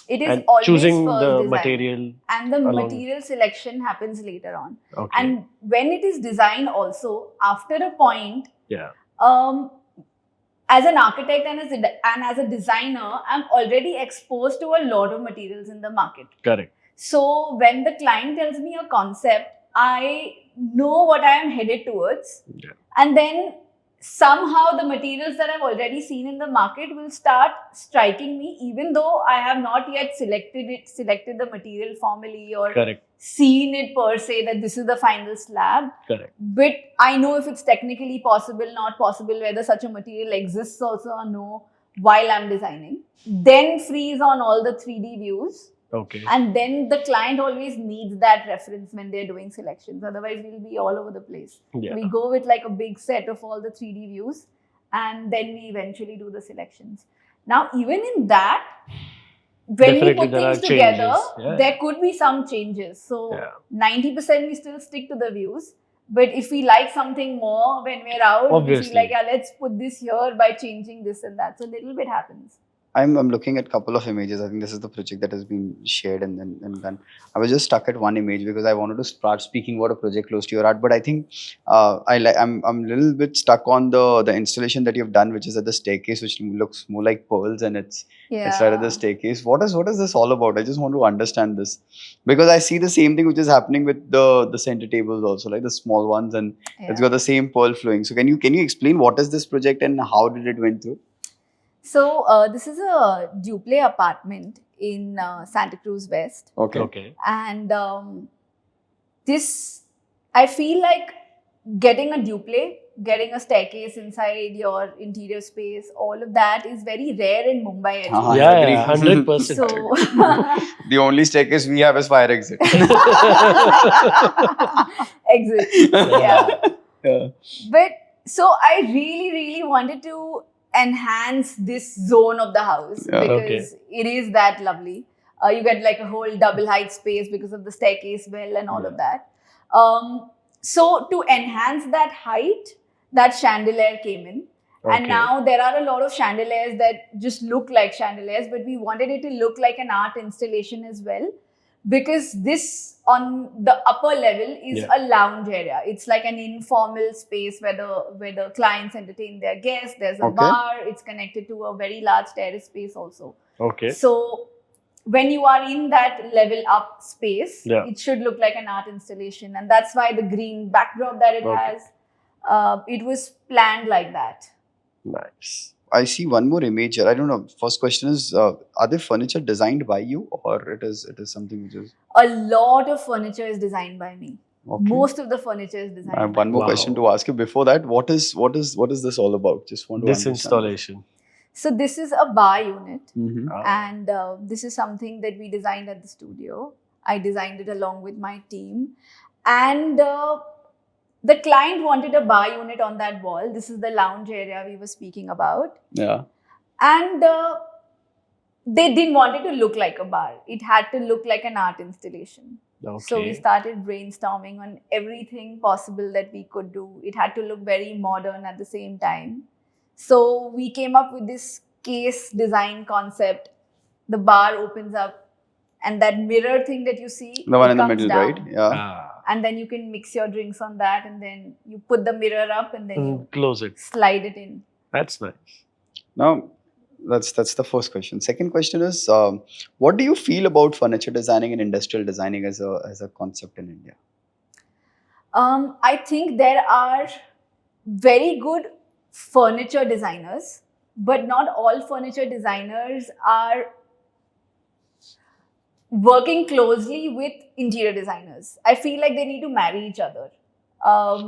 It is And always choosing first the design. material. And the along- material selection happens later on. Okay. And when it is designed also, after a point, Yeah. as an architect and as a designer, I'm already exposed to a lot of materials in the market. Correct. So when the client tells me a concept, I know what I am headed towards. Yeah. And then somehow the materials that I've already seen in the market will start striking me, even though I have not yet selected the material formally or Correct. seen it per se that this is the final slab. Correct. But I know if it's technically possible, not possible, whether such a material exists also or no while I'm designing. Then freeze on all the 3D views. Okay. And then the client always needs that reference when they're doing selections. Otherwise, we'll be all over the place. Yeah. We go with like a big set of all the 3D views and then we eventually do the selections. Now, even in that, when Definitely we put there are things together, changes. Yeah. there could be some changes. So, Yeah. 90% we still stick to the views. But if we like something more when we're out, we Obviously. feel like, yeah, let's put this here by changing this and that. So, a little bit happens. I'm looking at a couple of images. I think this is the project that has been shared and done. I was just stuck at one image because I wanted to start speaking about a project close to your heart. But I think I'm a little bit stuck on the installation that you've done, which is at the staircase, which looks more like pearls, and it's right at the staircase. What is this all about? I just want to understand this because I see the same thing which is happening with the center tables also, like the small ones, and it's got the same pearl flowing. So can you explain what is this project and how did it went through? So this is a duplex apartment in Santa Cruz West. Okay. Okay. And this, I feel like getting a duplex, getting a staircase inside your interior space, all of that is very rare in Mumbai. Uh-huh. I Yeah, agree. 100%. So, The only staircase we have is fire exit. exit. Yeah. Yeah. But so I really, really wanted to enhance this zone of the house Yeah. because it is that lovely. You get like a whole double height space because of the staircase well and all of that. So to enhance that height, that chandelier came in. And Okay. now there are a lot of chandeliers that just look like chandeliers, but we wanted it to look like an art installation as well. Because this on the upper level is Yeah. a lounge area. It's like an informal space where the clients entertain their guests. There's a Okay. bar. It's connected to a very large terrace space also. Okay. So when you are in that level up space, Yeah. it should look like an art installation. And that's why the green backdrop that it Okay. has, it was planned like that. Nice. I see one more image here. I don't know. First question is, are the furniture designed by you, or it is something which is A lot of furniture is designed by me. okay? Most of the furniture is designed I have by one more Wow. question to ask you. Before that, what is this all about? Just want to This understand. installation. So this is a bar unit. Mm-hmm. And this is something that we designed at the studio. I designed it along with my team. And the client wanted a bar unit on that wall. This is the lounge area we were speaking about. Yeah. And they didn't want it to look like a bar. It had to look like an art installation. Okay. So we started brainstorming on everything possible that we could do. It had to look very modern at the same time. So we came up with this case design concept. The bar opens up and that mirror thing that you see, The one it in the comes middle, down. right? Yeah. Ah, And then you can mix your drinks on that and then you put the mirror up and then you close it. slide it in. That's nice. Now, that's the first question. Second question is, what do you feel about furniture designing and industrial designing as a concept in India? I think there are very good furniture designers, but not all furniture designers are working closely with interior designers. I feel like they need to marry each other.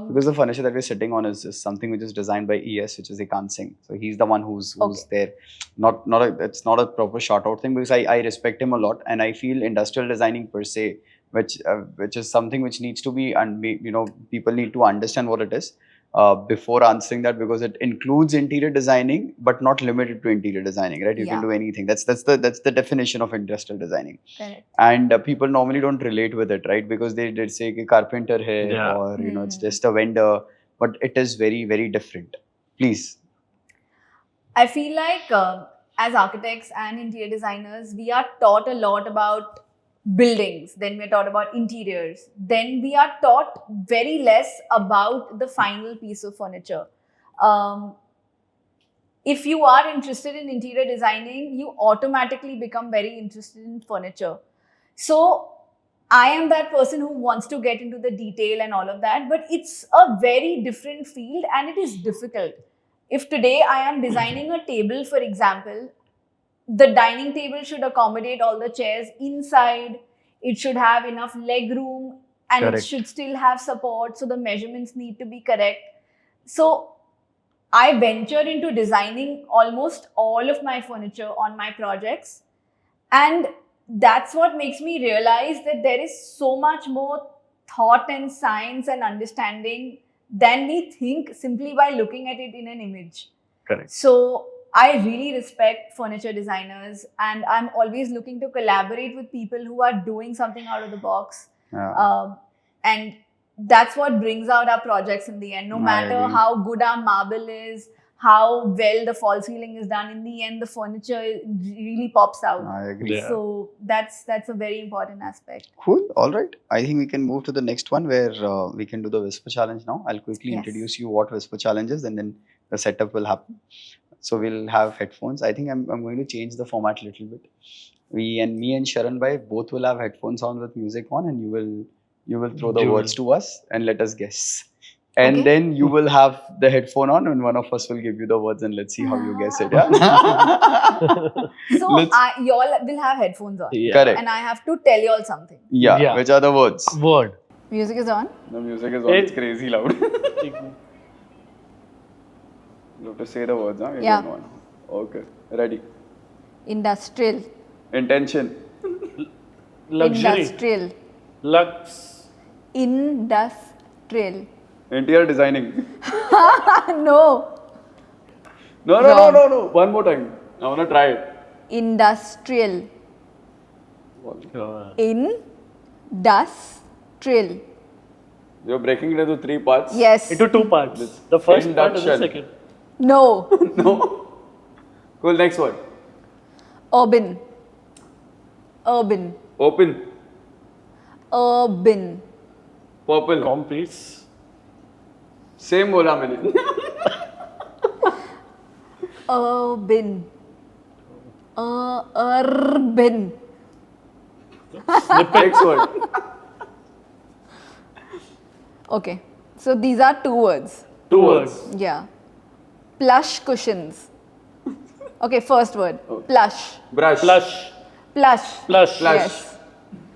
Because the furniture that we're sitting on is something which is designed by ES, which is Ekant Singh. So he's the one who's there. It's not a proper shout out thing because I respect him a lot, and I feel industrial designing per se, which is something which needs to be, and people need to understand what it is before answering that, because it includes interior designing but not limited to interior designing, right? You can do anything. That's the definition of industrial designing. Correct. And people normally don't relate with it, right? Because they did say कि carpenter hai, Yeah. or it's just a vendor, but it is very, very different. Please. I feel like as architects and interior designers, we are taught a lot about buildings, then we're taught about interiors, then we are taught very less about the final piece of furniture. If you are interested in interior designing, you automatically become very interested in furniture. So I am that person who wants to get into the detail and all of that, but it's a very different field and it is difficult. If today I am designing a table, for example, the dining table should accommodate all the chairs inside, it should have enough leg room, and Correct. it should still have support, so the measurements need to be correct. So I venture into designing almost all of my furniture on my projects, and that's what makes me realize that there is so much more thought and science and understanding than we think simply by looking at it in an image. Correct. So I really respect furniture designers, and I'm always looking to collaborate with people who are doing something out of the box. Yeah. And that's what brings out our projects in the end. No I matter agree. how good our marble is, how well the false ceiling is done, in the end, the furniture really pops out. I agree. Yeah. So that's a very important aspect. Cool. All right. I think we can move to the next one where we can do the Whisper Challenge now. I'll quickly Yes. introduce you what Whisper Challenge is, and then the setup will happen. So we'll have headphones. I think I'm going to change the format a little bit. Me and Sharan bhai both will have headphones on with music on, and you will throw the You words will. to us and let us guess. And Okay. then you will have the headphone on, and one of us will give you the words, and let's see how you guess it. Yeah. So Let's- y'all will have headphones on, Yeah. Correct. and I have to tell y'all something. Yeah. Yeah. Which are the words? Word. Music is on. The music is on. It's crazy loud. You have to say the words, huh? Yeah. Okay. Ready. Industrial. Intention. Luxury. Industrial. Lux. Industrial. Interior designing. No. No. One more time. I want to try it. Industrial. Industrial. You're breaking it into 3 parts. Yes. Into 2 parts. The first part and the Induction. second. No. No. Cool. Next one. Urban. Urban. Open. Urban. Purple. Completes. Same bola मैंने. Urban. Urban. Next word. Okay. So these are 2 words. 2 words. Yeah. Plush cushions. Okay, first word. Plush. Brush. Plush. Plush. Plush. Plush. Yes.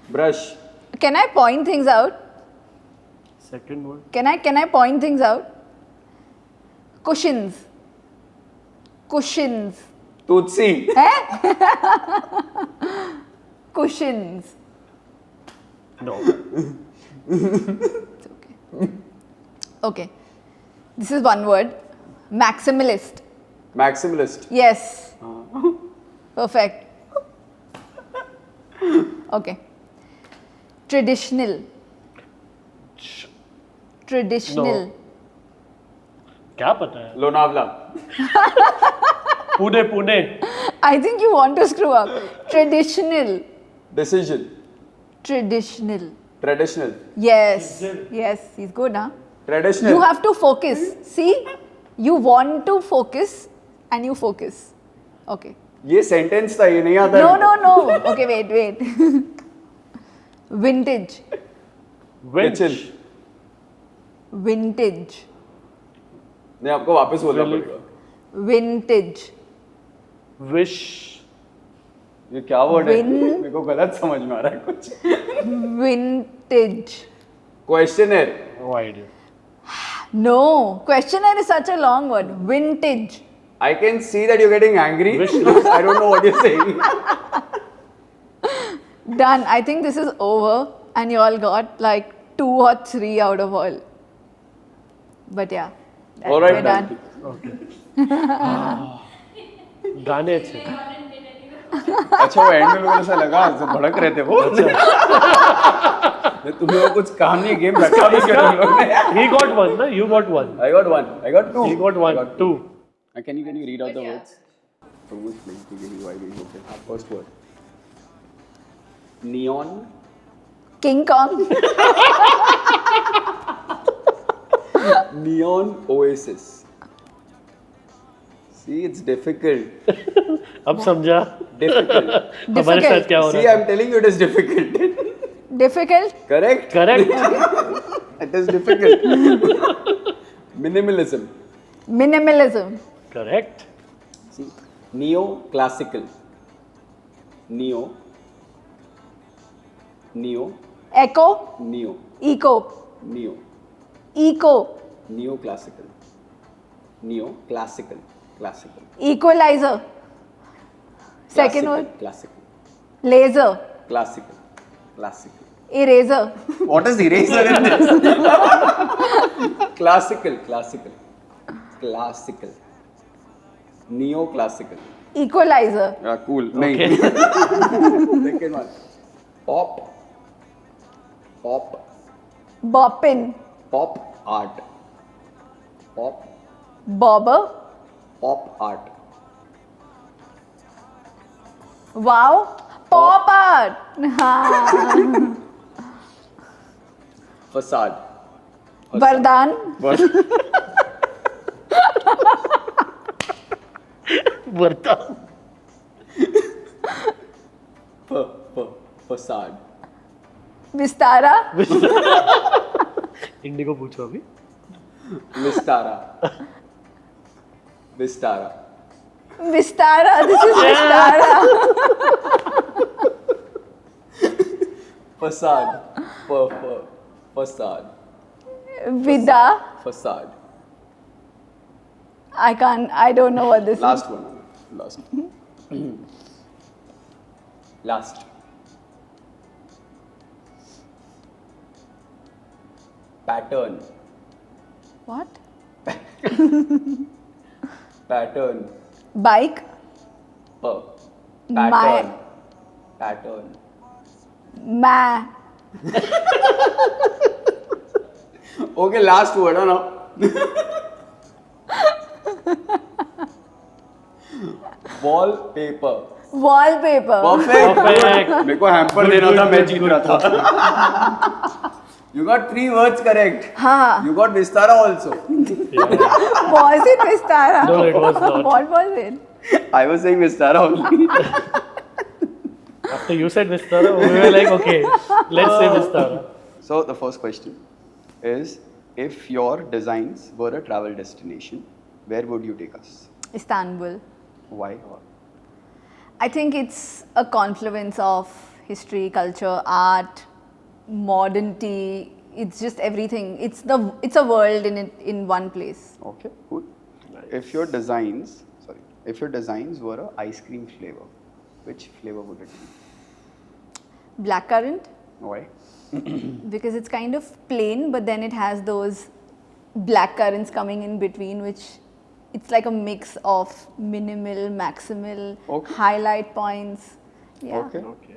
Brush. Can I point things out? Second word. Can I point things out? Cushions. Cushions. Tootsie. Cushions. No. It's okay. Okay. This is one word. Maximalist. Maximalist. Yes. Perfect. Okay. Traditional. Traditional. No. क्या पता है? Lonavala. Pune Pune. I think you want to screw up. Traditional. Decision. Traditional. Traditional. Yes. Yes. He's good, huh? Traditional. You have to focus. See? You want to focus and you focus. Okay. ये sentence था ये नहीं आता No, है. no, no. Okay, wait. Vintage. Kitchen. Vintage. नहीं आपको वापस बोलना Really? पड़ेगा. Vintage. Wish. ये क्या वर्ड है? Win- मेरे को गलत समझ में आ रहा है कुछ. Vintage. Questionnaire. No idea. No. Questionnaire is such a long word. Vintage. I can see that you're getting angry. Wish I don't know what you're saying. Done. I think this is over and you all got like 2 or 3 out of all. But yeah. All right, we're done. Okay. गाने अच्छे थे. अच्छा वो and में मेरे को ऐसा लगा ऐसे भड़क रहे थे वो. तुम लोगों को कुछ काम नहीं गेम रखा भी क्या तुम लोग ने? He got 1, ना? You got 1. I got 1. I got 2. He got 1. 2. Can you read out the words? Who's playing? Why we okay? First word. Neon. King Kong. Neon Oasis. See, it's difficult. अब समझा Difficult. हमारे साथ क्या हो See, रहा है? I'm telling you, it is difficult. Difficult. Correct? Correct. It is difficult. Minimalism. Minimalism. Correct. See, neo-classical. Neo. Echo. Neo. Eco. Neo. Eco. Neo-classical. Neo-classical. Classical. Equalizer. Second Classical. word. Classical. Laser. Classical. Classical. Eraser. What is eraser in this? Classical. Classical. Classical. Neo-classical. Equalizer. Yeah, cool. Okay. Second one. Pop. Pop. Boppin. Pop art. Pop. Bobber. Pop art. Wow. Pop art. Facade. Vardhan. वर्ता Facade. Vistara. Indigo पूछो अभी. Vistara. Vistara. Vistara. This is Vistara. Facade. Facade. Vida. Facade. I don't know what this is. Last one. Last. Pattern. What? Pattern. Bike. Pattern. Pattern. Ma. Okay, last word, huh, now? Wallpaper. Wallpaper. Perfect. Perfect. मेरे को hamper देना था, मैं जीत रहा था. You got 3 words correct. हाँ. You got Vistara also. Was it Vistara? No, it was not. What was it? I was saying Vistara only. After you said Vistara, we were like, okay, let's say Vistara. So the first question is, if your designs were a travel destination, where would you take us? Istanbul. Why? I think it's a confluence of history, culture, art, modernity. It's just everything. It's a world in one place. Okay, cool. If your designs were a ice cream flavor, which flavor would it be? Blackcurrant, Why? because it's kind of plain, but then it has those black currants coming in between, which it's like a mix of minimal, maximal, Okay. highlight points. Yeah. Okay. Okay.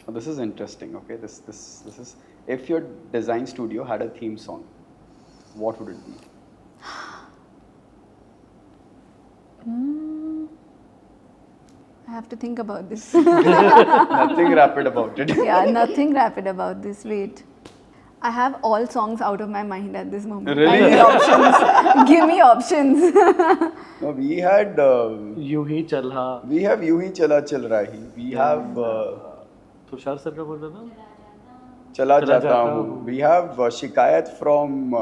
Oh, this is interesting. Okay, this is, if your design studio had a theme song, what would it be? I have to think about this. Nothing rapid about it. Yeah, nothing rapid about this. Wait. I have all songs out of my mind at this moment. Really? I need options. Give me options. No, we had यूं ही चला. we have यूं ही चला चल रही. We have Tushar sir का बोलना था. चला चला जाता जाता हूँ. हूँ. We have शिकायत from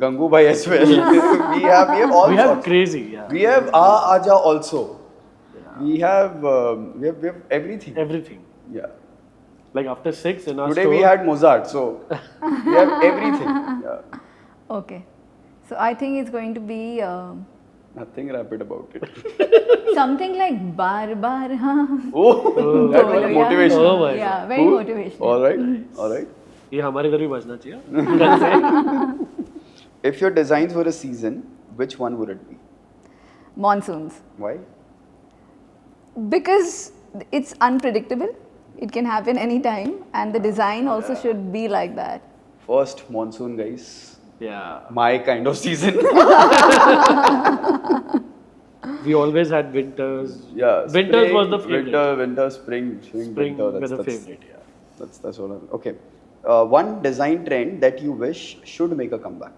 Gangu bhai as well. we have all We have songs. crazy. Yeah. We have Aja also. We have everything. Everything. Yeah. Like after 6 in our Today store. we had Mozart, so we have everything. Yeah. Okay. So I think it's going to be Nothing rapid about it. something like bar bar. Oh, that was Yeah. motivational. Oh my Yeah, very Cool. motivational. All right, all right. ये हमारे इधर भी बजना चाहिए. If your designs were a season, which one would it be? Monsoons. Why? Because it's unpredictable. It can happen anytime, and the design also should be like that. First monsoon, guys. Yeah. My kind of season. We always had winters. Yeah. Winters spring, was the favorite. Winter, spring, Spring winter. was the favorite. Yeah. That's all. Okay. One design trend that you wish should make a comeback.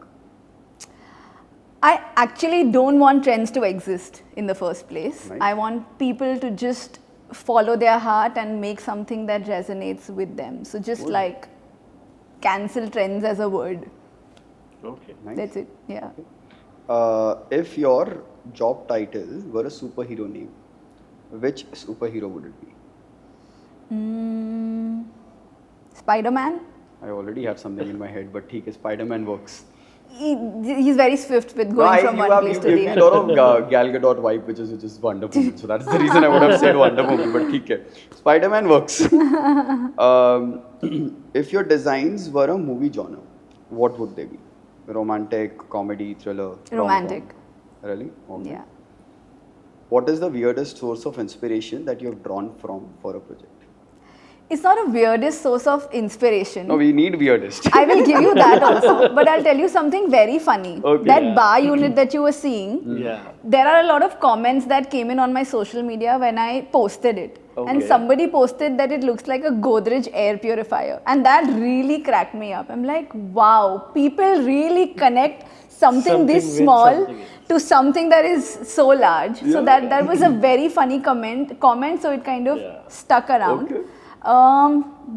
I actually don't want trends to exist in the first place. Nice. I want people to just follow their heart and make something that resonates with them. So just Cool. like cancel trends as a word. Okay. Nice. That's it. Yeah. If your job title were a superhero name, which superhero would it be? Spider-Man. I already have something in my head, but Spider-Man works. He's very swift with going from one place to you the give me a other. lot of Gal Gadot vibe, which is Wonder Woman. So that's the reason I would have said Wonder Woman, but hai. Spider-Man works. If your designs were a movie genre, what would they be? Romantic, comedy, thriller? rom-com? Romantic. Really? Okay. Yeah. What is the weirdest source of inspiration that you have drawn from for a project? It's not a weirdest source of inspiration. No, we need weirdest. I will give you that also. But I'll tell you something very funny. Okay. That bar unit that you were seeing, Yeah. there are a lot of comments that came in on my social media when I posted it. And Okay. somebody posted that it looks like a Godrej air purifier. And that really cracked me up. I'm like, wow, people really connect something this Something with small something else. to something that is so large. So Yeah. that was a very funny comment, so it kind of Yeah. stuck around. Okay.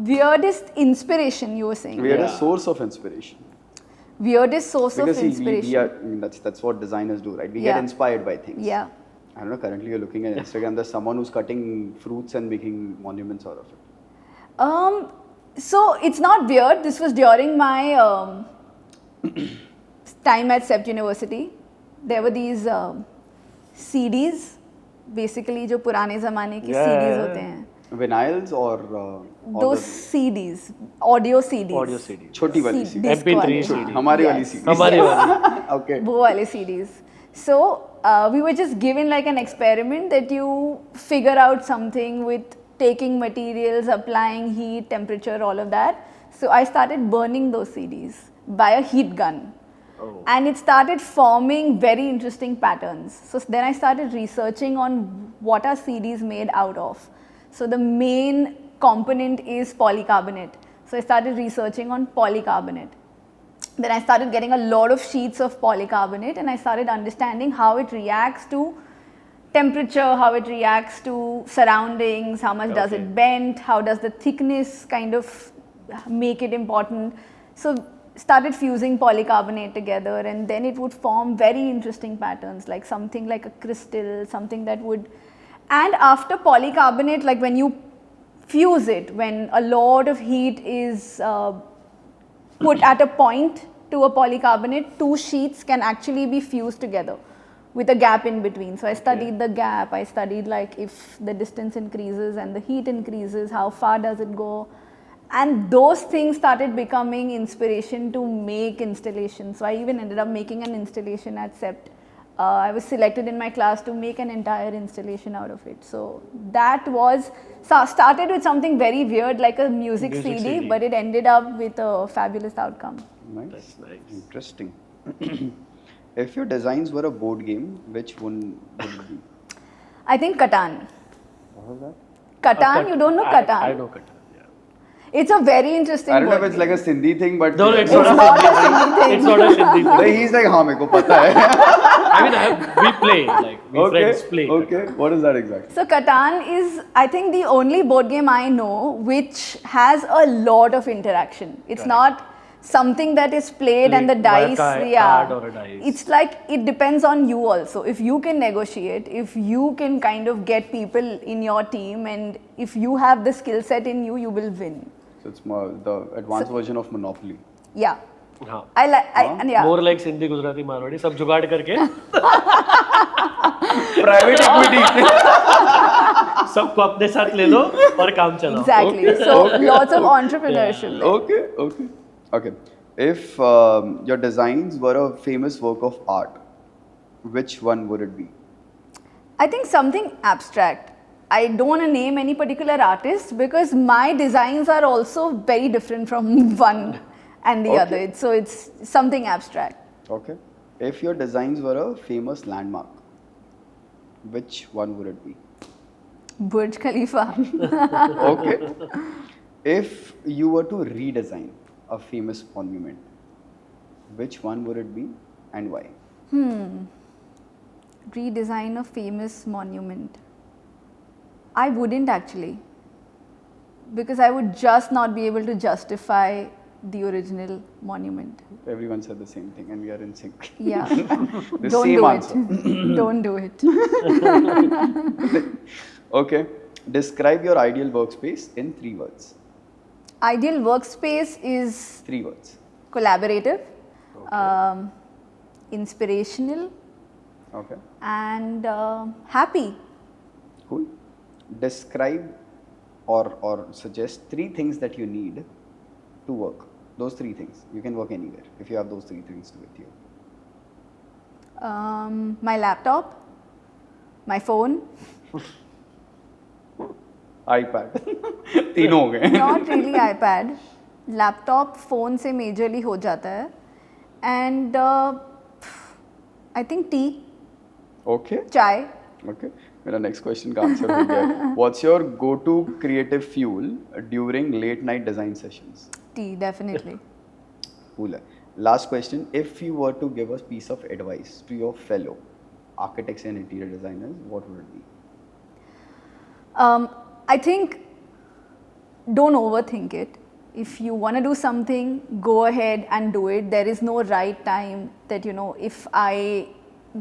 Weirdest inspiration you were saying. Weirdest Yeah. source of inspiration. Weirdest source Because of inspiration. we are, I mean, that's what designers do, right? We Yeah. get inspired by things. Yeah. I don't know, currently you're looking at Instagram, there's someone who's cutting fruits and making monuments out of it. So it's not weird. This was during my time at Sept University. There were these CDs, basically जो पुराने ज़माने की Yeah. CDs होते हैं. Vinyls or all Those the CDs, audio CDs. Audio CD. छोटी वाली C- CD? disc MP3 वाले. CD. हमारी वाली Yes. CD. हमारे वाली. Okay. वो वाले CDs. So we were just given like an experiment that you figure out something with taking materials, applying heat, temperature, all of that. So I started burning those CDs by a heat gun. Oh. And it started forming very interesting patterns. So then I started researching on what are CDs made out of. So the main component is polycarbonate. So I started researching on polycarbonate. Then I started getting a lot of sheets of polycarbonate and I started understanding how it reacts to temperature, how it reacts to surroundings, how much does Okay. it bend, how does the thickness kind of make it important. So started fusing polycarbonate together and then it would form very interesting patterns, like something like a crystal, something that would, and after polycarbonate, like when you fuse it, when a lot of heat is put at a point to a polycarbonate, two sheets can actually be fused together with a gap in between. So I studied the gap, I studied like if the distance increases and the heat increases, how far does it go? And those things started becoming inspiration to make installations. So I even ended up making an installation at Sept. I was selected in my class to make an entire installation out of it. So that was, started with something very weird like a music Music CD, CD. but it ended up with a fabulous outcome. Nice. That's nice. Interesting. If your designs were a board game, which one would it be? I think Catan. What was that? Catan, you don't know Catan? I know Catan. Yeah. It's a very interesting I don't know if board it's like a game. Sindhi thing, but No, it's It's not not a a Sindhi Sindhi thing. thing. It's not a Sindhi Like, thing. he's like, हाँ मेरे को पता है. I mean, we play, like, we friends play. Okay. What is that exactly? So Catan is, I think, the only board game I know which has a lot of interaction. It's Correct. not something that is played and the Like via dice, card or a dice. It's like it depends on you also. If you can negotiate, if you can kind of get people in your team, and if you have the skill set in you, you will win. So it's more the advanced version of Monopoly. Yeah. हाँ. I like, and yeah. More like Sindhi, Gujarati, Marwadi, सब जुगाड़ करके Private equity. सबको अपने साथ ले लो और काम चलाओ. Exactly. Okay, So okay, lots of okay. entrepreneurship. there. Okay. If your designs were a famous work of art, which one would it be? I think something abstract. I don't want to name any particular artist because my designs are also very different from one and the Okay. other. So it's something abstract. Okay. If your designs were a famous landmark, which one would it be? Burj Khalifa. Okay. If you were to redesign a famous monument, which one would it be and why? Redesign a famous monument. I wouldn't actually, because I would just not be able to justify the original monument. Everyone said the same thing and we are in sync. Yeah. The Don't same do answer. it. Don't do it. Okay. Describe your ideal workspace in 3 words. Ideal workspace is 3 words. collaborative, inspirational, Okay. and happy. Cool. Describe or suggest 3 things that you need to work. Those 3 things. You can work anywhere if you have those 3 things with you. My laptop, my phone. iPad. तीनों हो गए. Not really iPad. Laptop, phone से majorly हो जाता है. And I think tea, Okay. chai. Okay. मेरा next question का answer हो गया है. What's your go-to creative fuel during late night design sessions? Tea, definitely. Cool है. Last question. If you were to give a piece of advice to your fellow architects and interior designers, what would it be? I think don't overthink it. If you want to do something, go ahead and do it. There is no right time that, you know, if I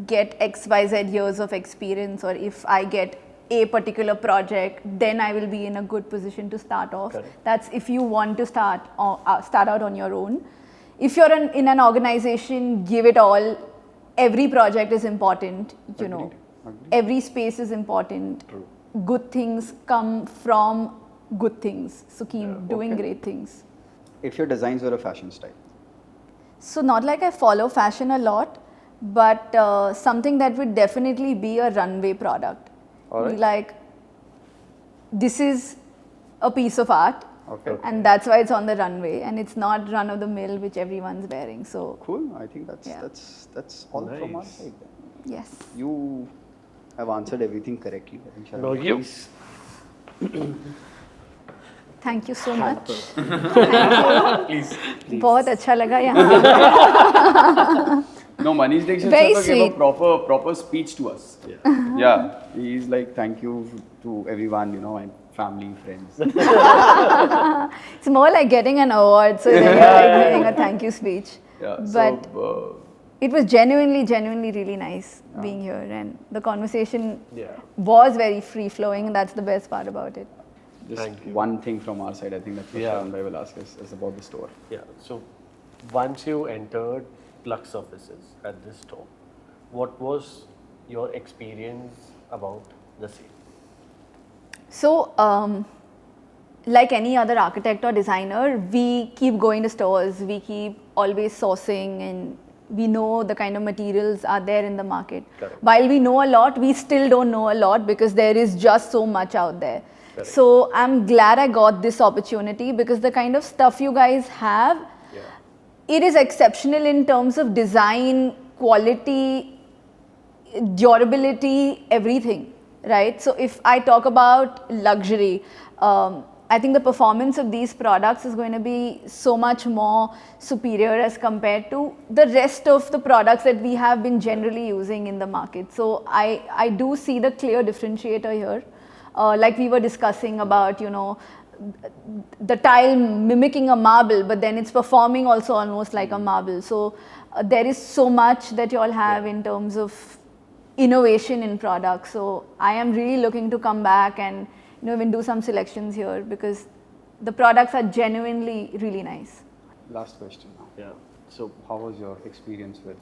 get XYZ years of experience or if I get a particular project, then I will be in a good position to start off. Correct. That's if you want to start out on your own. If you're in an organization, give it all. Every project is important, you know. Agreed. Every space is important. True. Good things come from good things. So keep doing okay. great things. If your designs were a fashion style, So not like I follow fashion a lot, but something that would definitely be a runway product. All right. Be like, this is a piece of art, okay. and that's why it's on the runway, and it's not run of the mill which everyone's wearing. So Cool. I think that's Yeah. that's all from our Nice. side. Then. yes, You have answered everything correctly. I think, Sharan. No, you. thank you so much. Please. बहुत अच्छा लगा यहाँ. No, Manish Dixit Very sir gave a sweet. proper speech to us. Yeah. Yeah, he's like, thank you to everyone, you know, and family, friends. It's more like getting an award, so they're like giving a thank you speech. Yeah, But so it was genuinely really nice being here, and the conversation Yeah. was very free flowing, and that's the best part about it. just Thank you. one thing from our side, I think that's what Yeah. Sharan Bhai will ask us is about the store. Yeah. So once you entered Lux offices at this store, what was your experience about the same? So, like any other architect or designer, we keep going to stores, we keep always sourcing, and we know the kind of materials are there in the market. Correct. While we know a lot, we still don't know a lot because there is just so much out there. Correct. So, I'm glad I got this opportunity because the kind of stuff you guys have, Yeah. it is exceptional in terms of design, quality, durability, everything, right? So if I talk about luxury, I think the performance of these products is going to be so much more superior as compared to the rest of the products that we have been generally using in the market. So I do see the clear differentiator here. Like we were discussing about, you know, the tile mimicking a marble, but then it's performing also almost like a marble. So there is so much that you all have in terms of innovation in products. So I am really looking to come back and, you know, even do some selections here because the products are genuinely really nice. Last question now. Yeah. So how was your experience with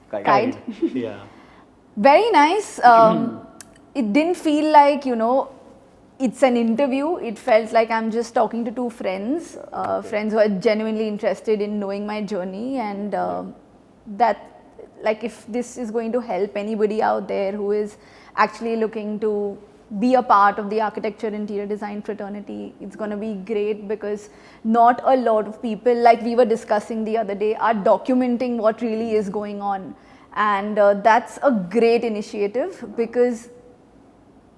Kite. Yeah. Very nice. It didn't feel like, you know, it's an interview. It felt like I'm just talking to two friends, friends who are genuinely interested in knowing my journey, and that, like, if this is going to help anybody out there who is actually looking to be a part of the architecture interior design fraternity, it's going to be great because not a lot of people, like we were discussing the other day, are documenting what really is going on. And that's a great initiative because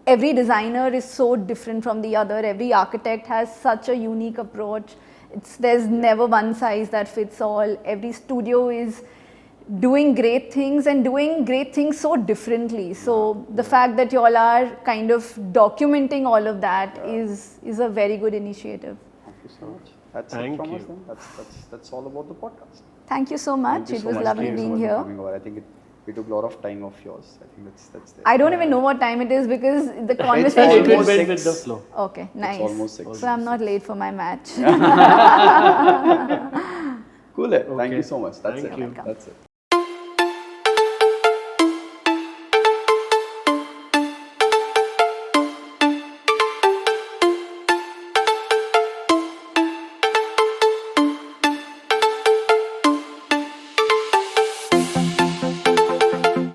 every designer is so different from the other. Every architect has such a unique approach. There's never one size that fits all. Every studio is doing great things and doing great things so differently. So the fact that you all are kind of documenting all of that is a very good initiative. Thank you so much. That's Thank it from us you. then. That's all about the podcast. Thank you so much. Thank you It so was much. lovely Thank you so being much for here. coming over. I think we took a lot of time of yours. I think that's I don't even know what time it is because the It conversation went almost with six. the flow. Okay, nice. It's almost 6. So I'm not late for my match. Cool. Thank Okay. you so much. That's Thank it. you. That's it.